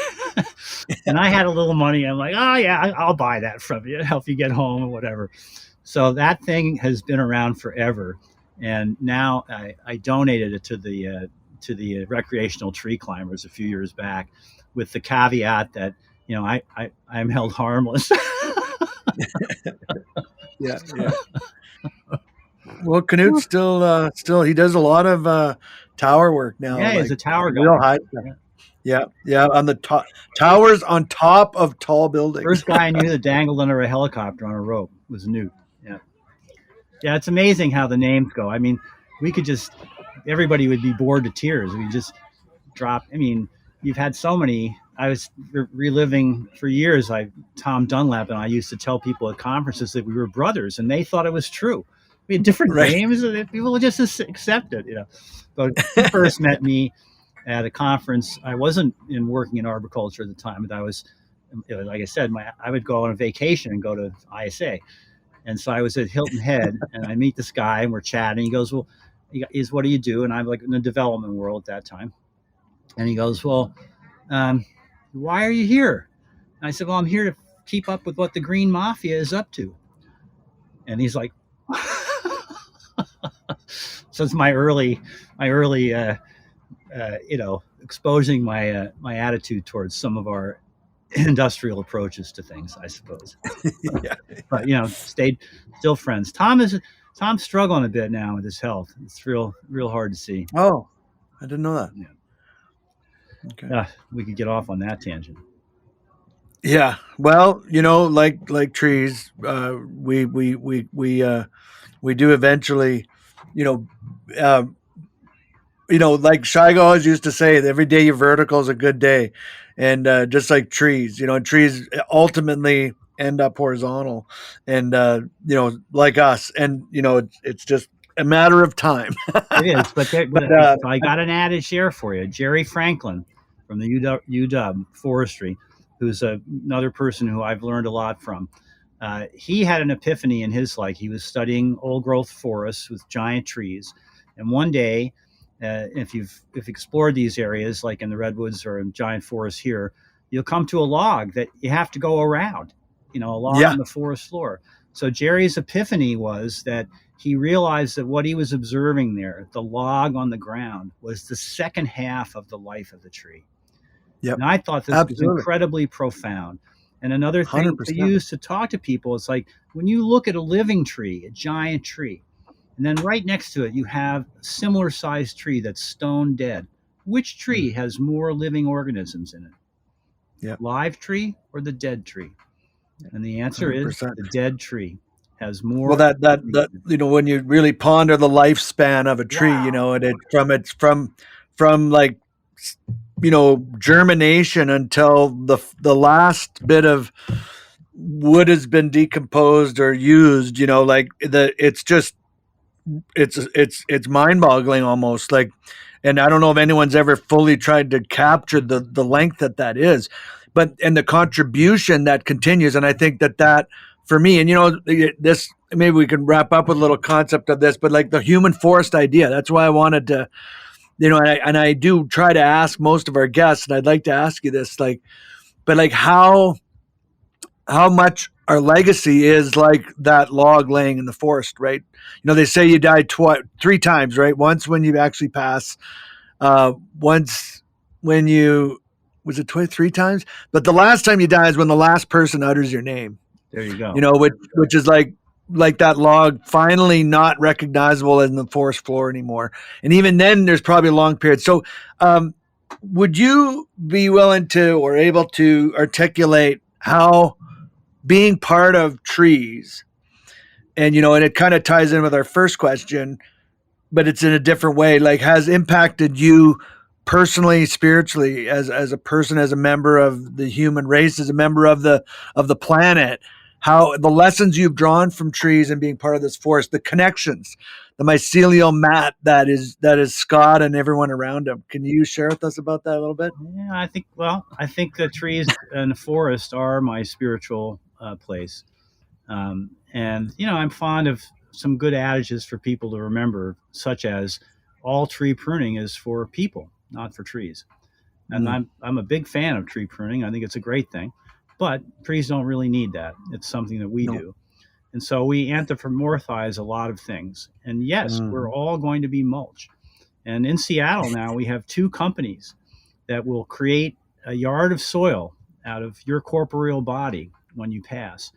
And I had a little money. I'm like, oh, yeah, I'll buy that from you, help you get home or whatever. So that thing has been around forever. And now I donated it to the recreational tree climbers a few years back, with the caveat that, I'm held harmless. Yeah. Well, Knut still he does a lot of tower work now. Yeah, he's a tower guy. Real high. Yeah, on the top towers on top of tall buildings. First guy I knew that dangled under a helicopter on a rope was Newt. Yeah, it's amazing how the names go. I mean, everybody would be bored to tears. We just drop. I mean, you've had so many. I was reliving for years. Tom Dunlap and I used to tell people at conferences that we were brothers, and they thought it was true. We had different names, and people would just accept it. But he first met me at a conference. I wasn't working in arboriculture at the time, but I was, like I said, I would go on a vacation and go to ISA. And so I was at Hilton Head, and I meet this guy, and we're chatting. He goes, well, what do you do? And I'm like in the development world at that time. And he goes, well, why are you here? And I said, well, I'm here to keep up with what the Green Mafia is up to. And he's like, so it's my early, exposing my attitude towards some of our industrial approaches to things, I suppose. Yeah. But still friends. Tom's struggling a bit now with his health. It's real hard to see. Oh, I didn't know that. Yeah. Okay. We could get off on that tangent. Yeah. Well, like trees, we do eventually, like Shigo always used to say, every day you're vertical is a good day. And just like trees, trees ultimately end up horizontal, and like us, and it's just a matter of time. It is, but so I got an added share for you. Jerry Franklin from the UW Forestry, who's another person who I've learned a lot from. He had an epiphany in his life. He was studying old growth forests with giant trees, and one day, if you've explored these areas, like in the redwoods or in giant forests here, you'll come to a log that you have to go around, a log on the forest floor. So Jerry's epiphany was that he realized that what he was observing there, the log on the ground, was the second half of the life of the tree. Yep. And I thought this was incredibly profound. And another thing 100%. To use to talk to people, it's like when you look at a living tree, a giant tree, and then right next to it, you have a similar sized tree that's stone dead. Which tree has more living organisms in it? Yep. Live tree or the dead tree? And the answer 100%. Is the dead tree has more. Well, that when you really ponder the lifespan of a tree, and it's from like, germination until the last bit of wood has been decomposed or used, it's mind-boggling almost, like, and I don't know if anyone's ever fully tried to capture the length that is, but and the contribution that continues. And I think that for me, and this, maybe we can wrap up with a little concept of this, but like the human forest idea, that's why I wanted to, and I do try to ask most of our guests, and I'd like to ask you this, like, but like how much our legacy is like that log laying in the forest, right? They say you die three times, right? Once when you actually pass, once when you, was it three times? But the last time you die is when the last person utters your name. There you go. Which is like that log finally not recognizable in the forest floor anymore. And even then, there's probably a long period. So, would you be willing to or able to articulate how being part of trees, and and it kind of ties in with our first question, but it's in a different way, like has impacted you personally, spiritually, as a person, as a member of the human race, as a member of the planet, how the lessons you've drawn from trees and being part of this forest, the connections, the mycelial mat that is Scott and everyone around him. Can you share with us about that a little bit? Yeah, I think the trees and the forest are my spiritual place. And, I'm fond of some good adages for people to remember, such as all tree pruning is for people, not for trees. And I'm a big fan of tree pruning. I think it's a great thing, but trees don't really need that. It's something that we do. And so we anthropomorphize a lot of things. And yes, we're all going to be mulch. And in Seattle now, we have 2 companies that will create a yard of soil out of your corporeal body when you pass.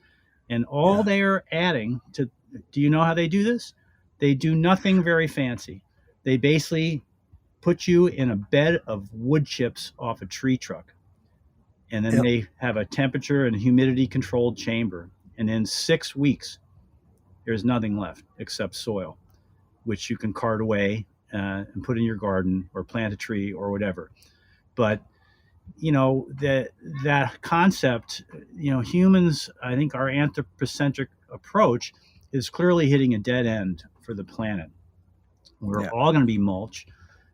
And all they are adding to, do you know how they do this? They do nothing very fancy. They basically put you in a bed of wood chips off a tree truck. And then they have a temperature and humidity controlled chamber. And in 6 weeks, there's nothing left except soil, which you can cart away and put in your garden or plant a tree or whatever. But that concept, humans, I think our anthropocentric approach is clearly hitting a dead end for the planet. We're all going to be mulch,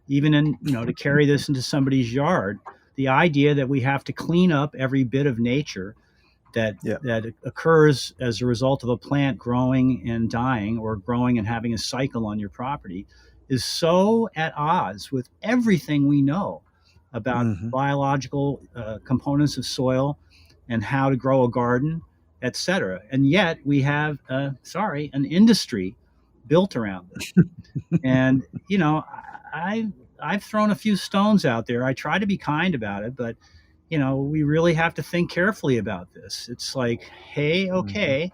even in, to carry this into somebody's yard. The idea that we have to clean up every bit of nature that occurs as a result of a plant growing and dying, or growing and having a cycle on your property, is so at odds with everything we know about biological components of soil and how to grow a garden, etc. And yet we have, an industry built around this. And, I've thrown a few stones out there. I try to be kind about it, but, we really have to think carefully about this. It's like, hey, okay,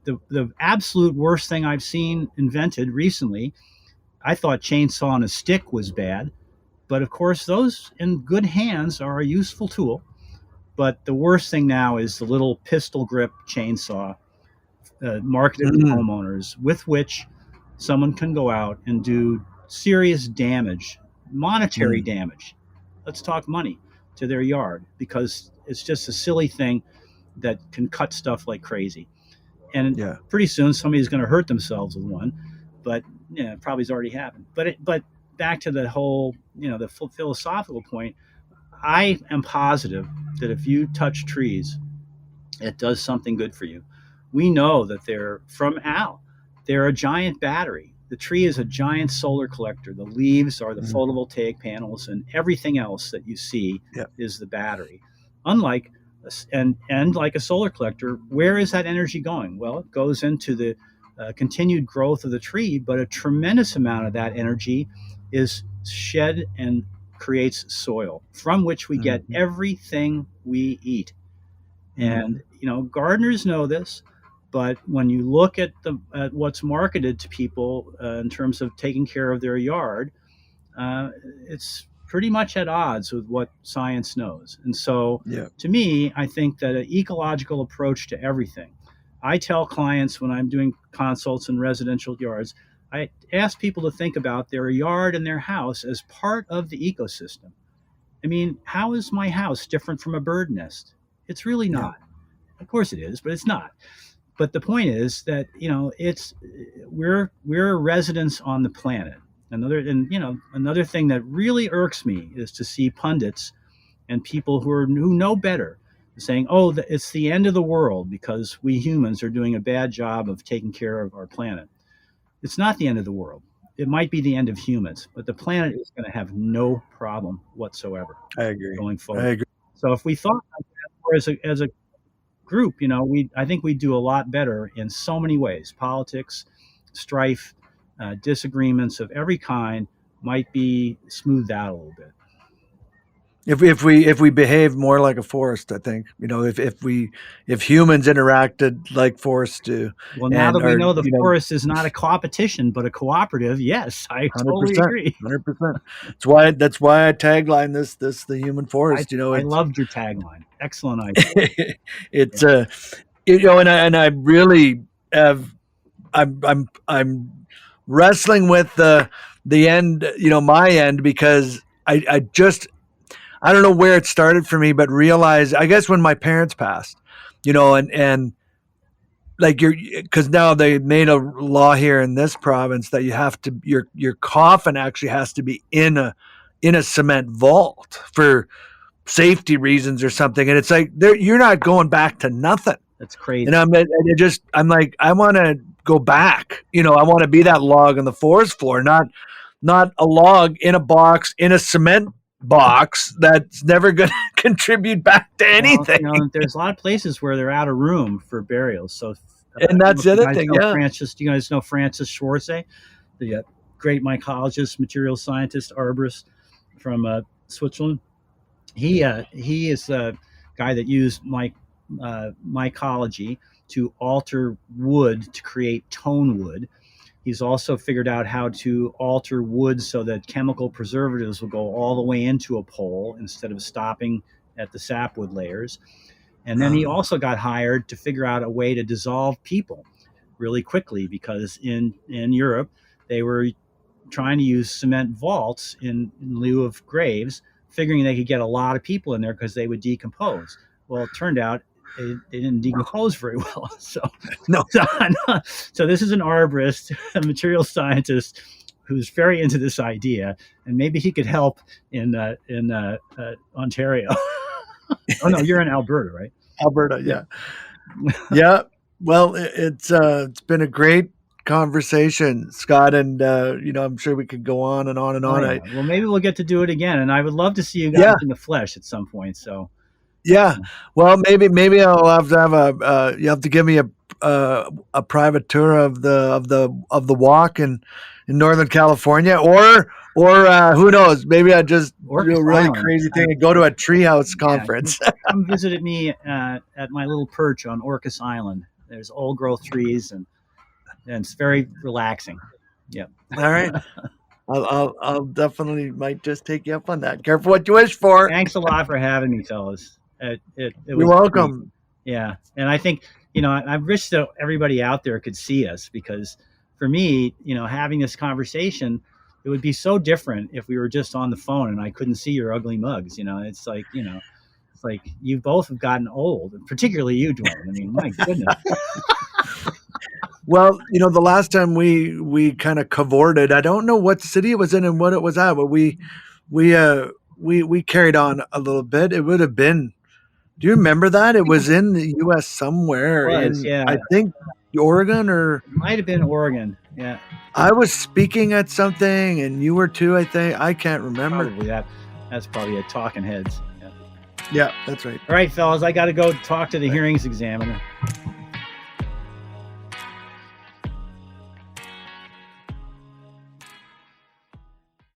the absolute worst thing I've seen invented recently, I thought chainsaw on a stick was bad. But of course, those in good hands are a useful tool. But the worst thing now is the little pistol grip chainsaw marketed to homeowners, with which someone can go out and do serious damage, monetary damage. Let's talk money to their yard, because it's just a silly thing that can cut stuff like crazy. And pretty soon somebody's going to hurt themselves with one, but it probably has already happened. But back to the whole, the philosophical point, I am positive that if you touch trees, it does something good for you. We know that they're a giant battery. The tree is a giant solar collector. The leaves are the photovoltaic panels, and everything else that you see is the battery. Unlike like a solar collector, where is that energy going? Well, it goes into the continued growth of the tree, but a tremendous amount of that energy is shed and creates soil, from which we get everything we eat. And gardeners know this, but when you look at what's marketed to people in terms of taking care of their yard, it's pretty much at odds with what science knows. And so, to me, I think that an ecological approach to everything. I tell clients when I'm doing consults in residential yards, I ask people to think about their yard and their house as part of the ecosystem. I mean, how is my house different from a bird nest? It's really not. Of course it is, but it's not. But the point is that, we're residents on the planet. Another thing that really irks me is to see pundits and people who know better saying, oh, it's the end of the world because we humans are doing a bad job of taking care of our planet. It's not the end of the world. It might be the end of humans, but the planet is going to have no problem whatsoever I agree. going forward. I agree. So if we thought like that, or as a group, I think we'd do a lot better in so many ways. Politics, strife, disagreements of every kind might be smoothed out a little bit. If we behave more like a forest, I think, if humans interacted like forests do. Well, now that we know the forest is not a competition but a cooperative, yes, I totally agree. 100%. That's why I tagline this the human forest. I loved your tagline. Excellent idea. It's and I really have. I'm wrestling with the end. My end, because I don't know where it started for me, but realize, I guess, when my parents passed, and like because now they made a law here in this province that you have to, your coffin actually has to be in a cement vault for safety reasons or something. And it's like, you're not going back to nothing. That's crazy. And I'm like, I want to go back. I want to be that log on the forest floor, not a log in a box in a cement box that's never going to contribute back to anything. Well, there's a lot of places where they're out of room for burials. So, and that's the other thing. Yeah. You guys know Francis Schwarze, the great mycologist, material scientist, arborist from Switzerland. He is a guy that used mycology to alter wood to create tone wood. He's also figured out how to alter wood so that chemical preservatives will go all the way into a pole instead of stopping at the sapwood layers. And then he also got hired to figure out a way to dissolve people really quickly, because in Europe, they were trying to use cement vaults in lieu of graves, figuring they could get a lot of people in there because they would decompose. Well, it turned out they didn't decompose very well. So this is an arborist, a material scientist who's very into this idea, and maybe he could help in Ontario. Oh no, you're in Alberta, right? Alberta, yeah. Yeah. Well, it's been a great conversation, Scott, and I'm sure we could go on and on and on. Yeah. Well, maybe we'll get to do it again, and I would love to see you guys in the flesh at some point. So. Yeah, well, maybe I'll have to have you have to give me a private tour of the walk in Northern California, or who knows, maybe I just do a really crazy thing and go to a Treehouse conference. Come visit me at my little perch on Orcas Island. There's old growth trees and it's very relaxing. Yep. All right. I'll definitely might just take you up on that. Careful what you wish for. Thanks a lot for having me, fellas. You're welcome. Great. Yeah. And I think, I wish that everybody out there could see us, because for me, having this conversation, it would be so different if we were just on the phone and I couldn't see your ugly mugs. It's like, it's like you both have gotten old, and particularly you, Dwayne. I mean, my goodness. Well, the last time we kind of cavorted, I don't know what city it was in and what it was at, but we carried on a little bit. It would have been, do you remember that? It was in the U.S. somewhere. I think Oregon, or it might have been Oregon. Yeah. I was speaking at something and you were too, I think. I can't remember. Probably that's probably a Talking Heads. Yeah, that's right. All right, fellas, I got to go talk to the hearings examiner.